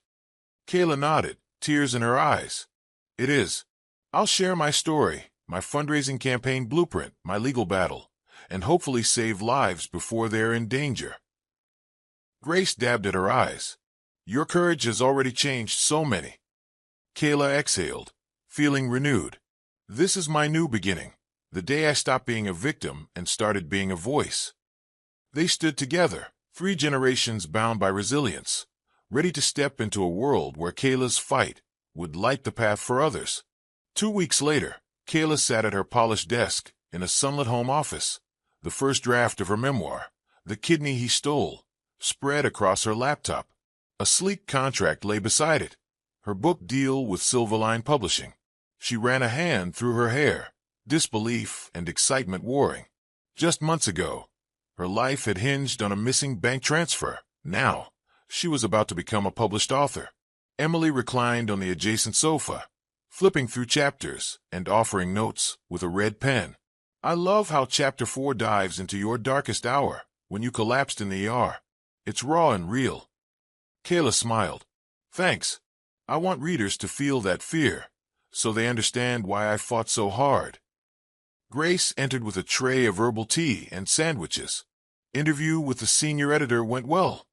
Kayla nodded, tears in her eyes. "It is. I'll share my story, my fundraising campaign blueprint, my legal battle, and hopefully save lives before they're in danger." Grace dabbed at her eyes. "Your courage has already changed so many." Kayla exhaled, feeling renewed. "This is my new beginning, the day I stopped being a victim and started being a voice." They stood together, 3 generations bound by resilience, ready to step into a world where Kayla's fight would light the path for others. 2 weeks later, Kayla sat at her polished desk in a sunlit home office. The first draft of her memoir, "The Kidney He Stole," spread across her laptop. A sleek contract lay beside it, her book deal with Silverline Publishing. She ran a hand through her hair, disbelief and excitement warring. Just months ago, her life had hinged on a missing bank transfer. Now, she was about to become a published author. Emily reclined on the adjacent sofa, flipping through chapters and offering notes with a red pen. "I love how Chapter 4 dives into your darkest hour, when you collapsed in the ER. It's raw and real." Kayla smiled. "Thanks. I want readers to feel that fear, so they understand why I fought so hard." Grace entered with a tray of herbal tea and sandwiches. "Interview with the senior editor went well?"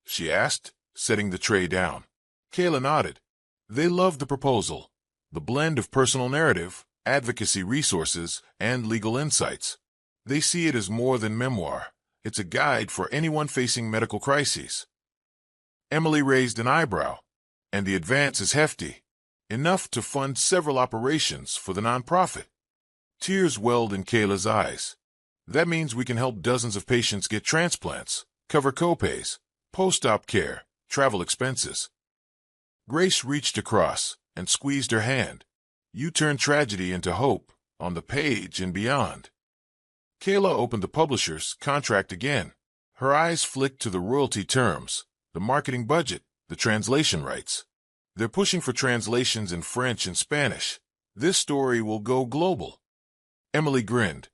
she asked, setting the tray down. Kayla nodded. "They loved the proposal, the blend of personal narrative, advocacy resources, and legal insights. They see it as more than memoir. It's a guide for anyone facing medical crises." Emily raised an eyebrow. "And the advance is hefty, enough to fund several operations for the nonprofit." Tears welled in Kayla's eyes. "That means we can help dozens of patients get transplants, cover copays, post-op care, travel expenses." Grace reached across and squeezed her hand. "You turn tragedy into hope, on the page and beyond." Kayla opened the publisher's contract again. Her eyes flicked to the royalty terms, the marketing budget, the translation rights. "They're pushing for translations in French and Spanish. This story will go global." Emily grinned.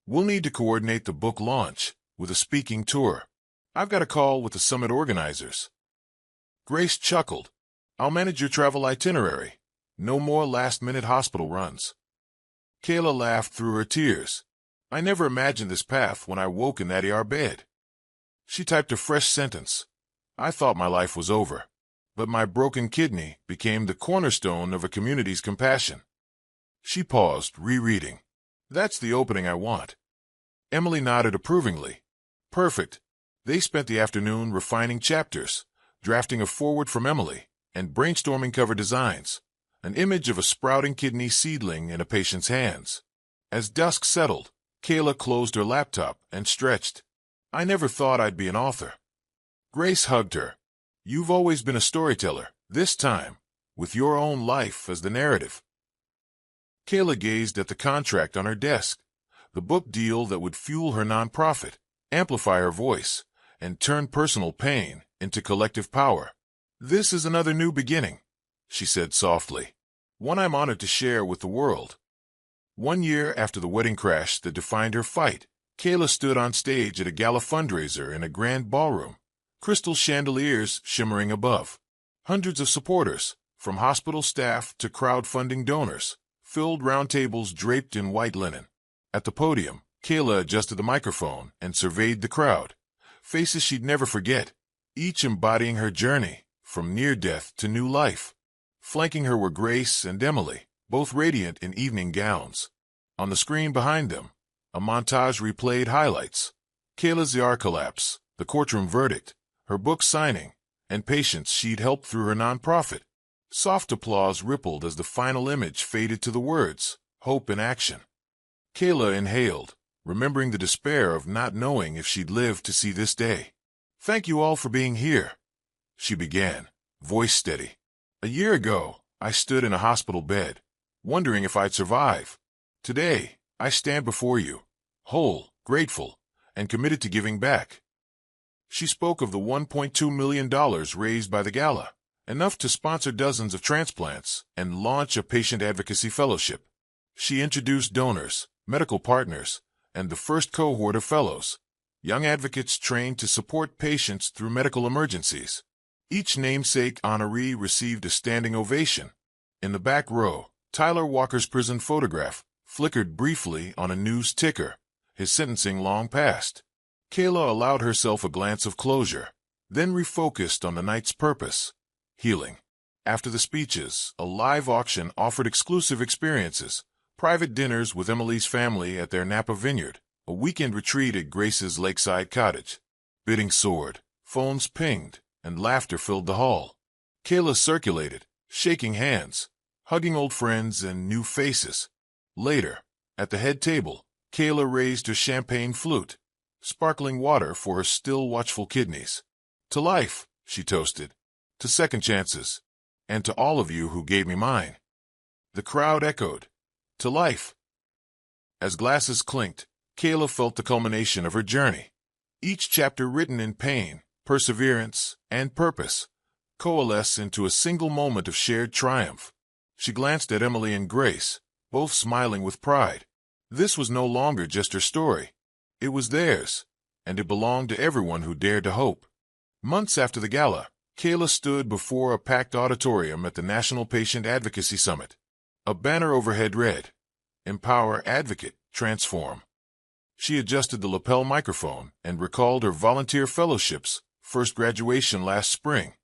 "We'll need to coordinate the book launch with a speaking tour. I've got a call with the summit organizers." Grace chuckled. "I'll manage your travel itinerary. No more last-minute hospital runs." Kayla laughed through her tears. "I never imagined this path when I woke in that ER bed." She typed a fresh sentence. "I thought my life was over, but my broken kidney became the cornerstone of a community's compassion." She paused, rereading. "That's the opening I want." Emily nodded approvingly. "Perfect." They spent the afternoon refining chapters, drafting a foreword from Emily, and brainstorming cover designs. An image of a sprouting kidney seedling in a patient's hands. As dusk settled, Kayla closed her laptop and stretched. "I never thought I'd be an author." Grace hugged her. "You've always been a storyteller, this time, with your own life as the narrative." Kayla gazed at the contract on her desk, the book deal that would fuel her nonprofit, amplify her voice, and turn personal pain into collective power. "This is another new beginning. she said softly. One I'm honored to share with the world. 1 year after the wedding crash that defined her fight, Kayla stood on stage at a gala fundraiser in a grand ballroom, crystal chandeliers shimmering above. Hundreds of supporters, from hospital staff to crowdfunding donors, filled round tables draped in white linen. At the podium, Kayla adjusted the microphone and surveyed the crowd, faces she'd never forget, each embodying her journey from near death to new life. Flanking her were Grace and Emily, both radiant in evening gowns. On the screen behind them, a montage replayed highlights: Kayla's ER collapse, the courtroom verdict, her book signing, and patients she'd helped through her nonprofit. Soft applause rippled as the final image faded to the words, "Hope in action." Kayla inhaled, remembering the despair of not knowing if she'd live to see this day. "Thank you all for being here," she began, voice steady. "A year ago, I stood in a hospital bed, wondering if I'd survive. Today, I stand before you, whole, grateful, and committed to giving back." She spoke of the $1.2 million raised by the gala, enough to sponsor dozens of transplants and launch a patient advocacy fellowship. She introduced donors, medical partners, and the first cohort of fellows, young advocates trained to support patients through medical emergencies. Each namesake honoree received a standing ovation. In the back row, Tyler Walker's prison photograph flickered briefly on a news ticker, his sentencing long past. Kayla allowed herself a glance of closure, then refocused on the night's purpose: healing. After the speeches, a live auction offered exclusive experiences: private dinners with Emily's family at their Napa vineyard, a weekend retreat at Grace's lakeside cottage. Bidding soared, phones pinged, and laughter filled the hall. Kayla circulated, shaking hands, hugging old friends and new faces. Later, at the head table, Kayla raised her champagne flute, sparkling water for her still watchful kidneys. "To life," she toasted, "to second chances, and to all of you who gave me mine." The crowd echoed, "To life." As glasses clinked, Kayla felt the culmination of her journey. Each chapter written in pain, perseverance, and purpose coalesce into a single moment of shared triumph. She glanced at Emily and Grace, both smiling with pride. This was no longer just her story. It was theirs, and it belonged to everyone who dared to hope. Months after the gala, Kayla stood before a packed auditorium at the National Patient Advocacy Summit. A banner overhead read, "Empower, Advocate, Transform." She adjusted the lapel microphone and recalled her volunteer fellowship's first graduation last spring,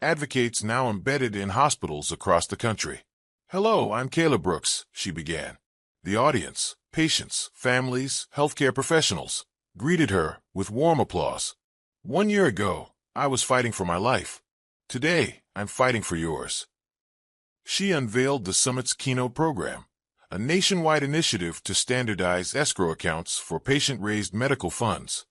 advocates now embedded in hospitals across the country. "Hello, I'm Kayla Brooks," she began. The audience, patients, families, healthcare professionals, greeted her with warm applause. "1 year ago, I was fighting for my life. Today, I'm fighting for yours." She unveiled the summit's keynote program, a nationwide initiative to standardize escrow accounts for patient-raised medical funds.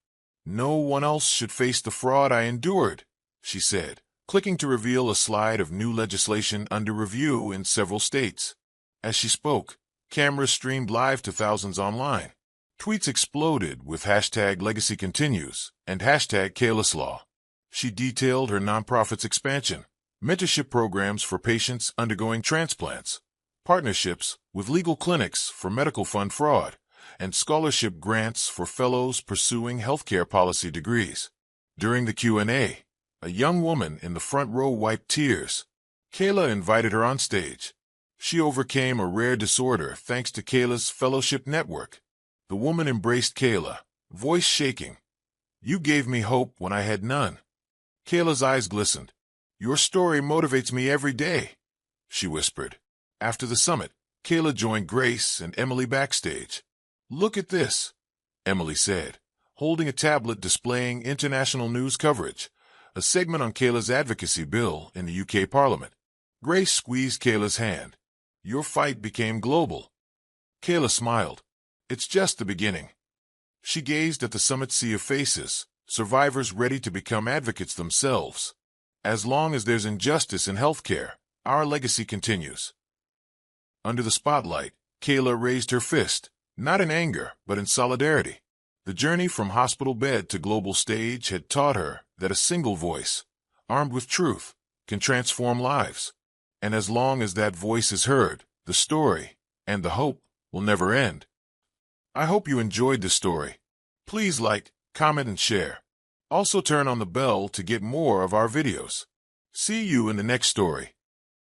"No one else should face the fraud I endured," she said, clicking to reveal a slide of new legislation under review in several states. As she spoke, cameras streamed live to thousands online. Tweets exploded with #LegacyContinues and #KaylaSlaw. She detailed her nonprofit's expansion, mentorship programs for patients undergoing transplants, partnerships with legal clinics for medical fund fraud, and scholarship grants for fellows pursuing healthcare policy degrees. During the Q&A, a young woman in the front row wiped tears. Kayla invited her on stage. She overcame a rare disorder thanks to Kayla's fellowship network. The woman embraced Kayla, voice shaking. "You gave me hope when I had none." Kayla's eyes glistened. "Your story motivates me every day," she whispered. After the summit, Kayla joined Grace and Emily backstage. "Look at this," Emily said, holding a tablet displaying international news coverage, a segment on Kayla's advocacy bill in the UK Parliament. Grace squeezed Kayla's hand. "Your fight became global." Kayla smiled. "It's just the beginning." She gazed at the summit sea of faces, survivors ready to become advocates themselves. As long as there's injustice in healthcare, our legacy continues. Under the spotlight, Kayla raised her fist, not in anger, but in solidarity. The journey from hospital bed to global stage had taught her that a single voice, armed with truth, can transform lives. And as long as that voice is heard, the story and the hope will never end. I hope you enjoyed the story. Please like, comment, and share. Also turn on the bell to get more of our videos. See you in the next story.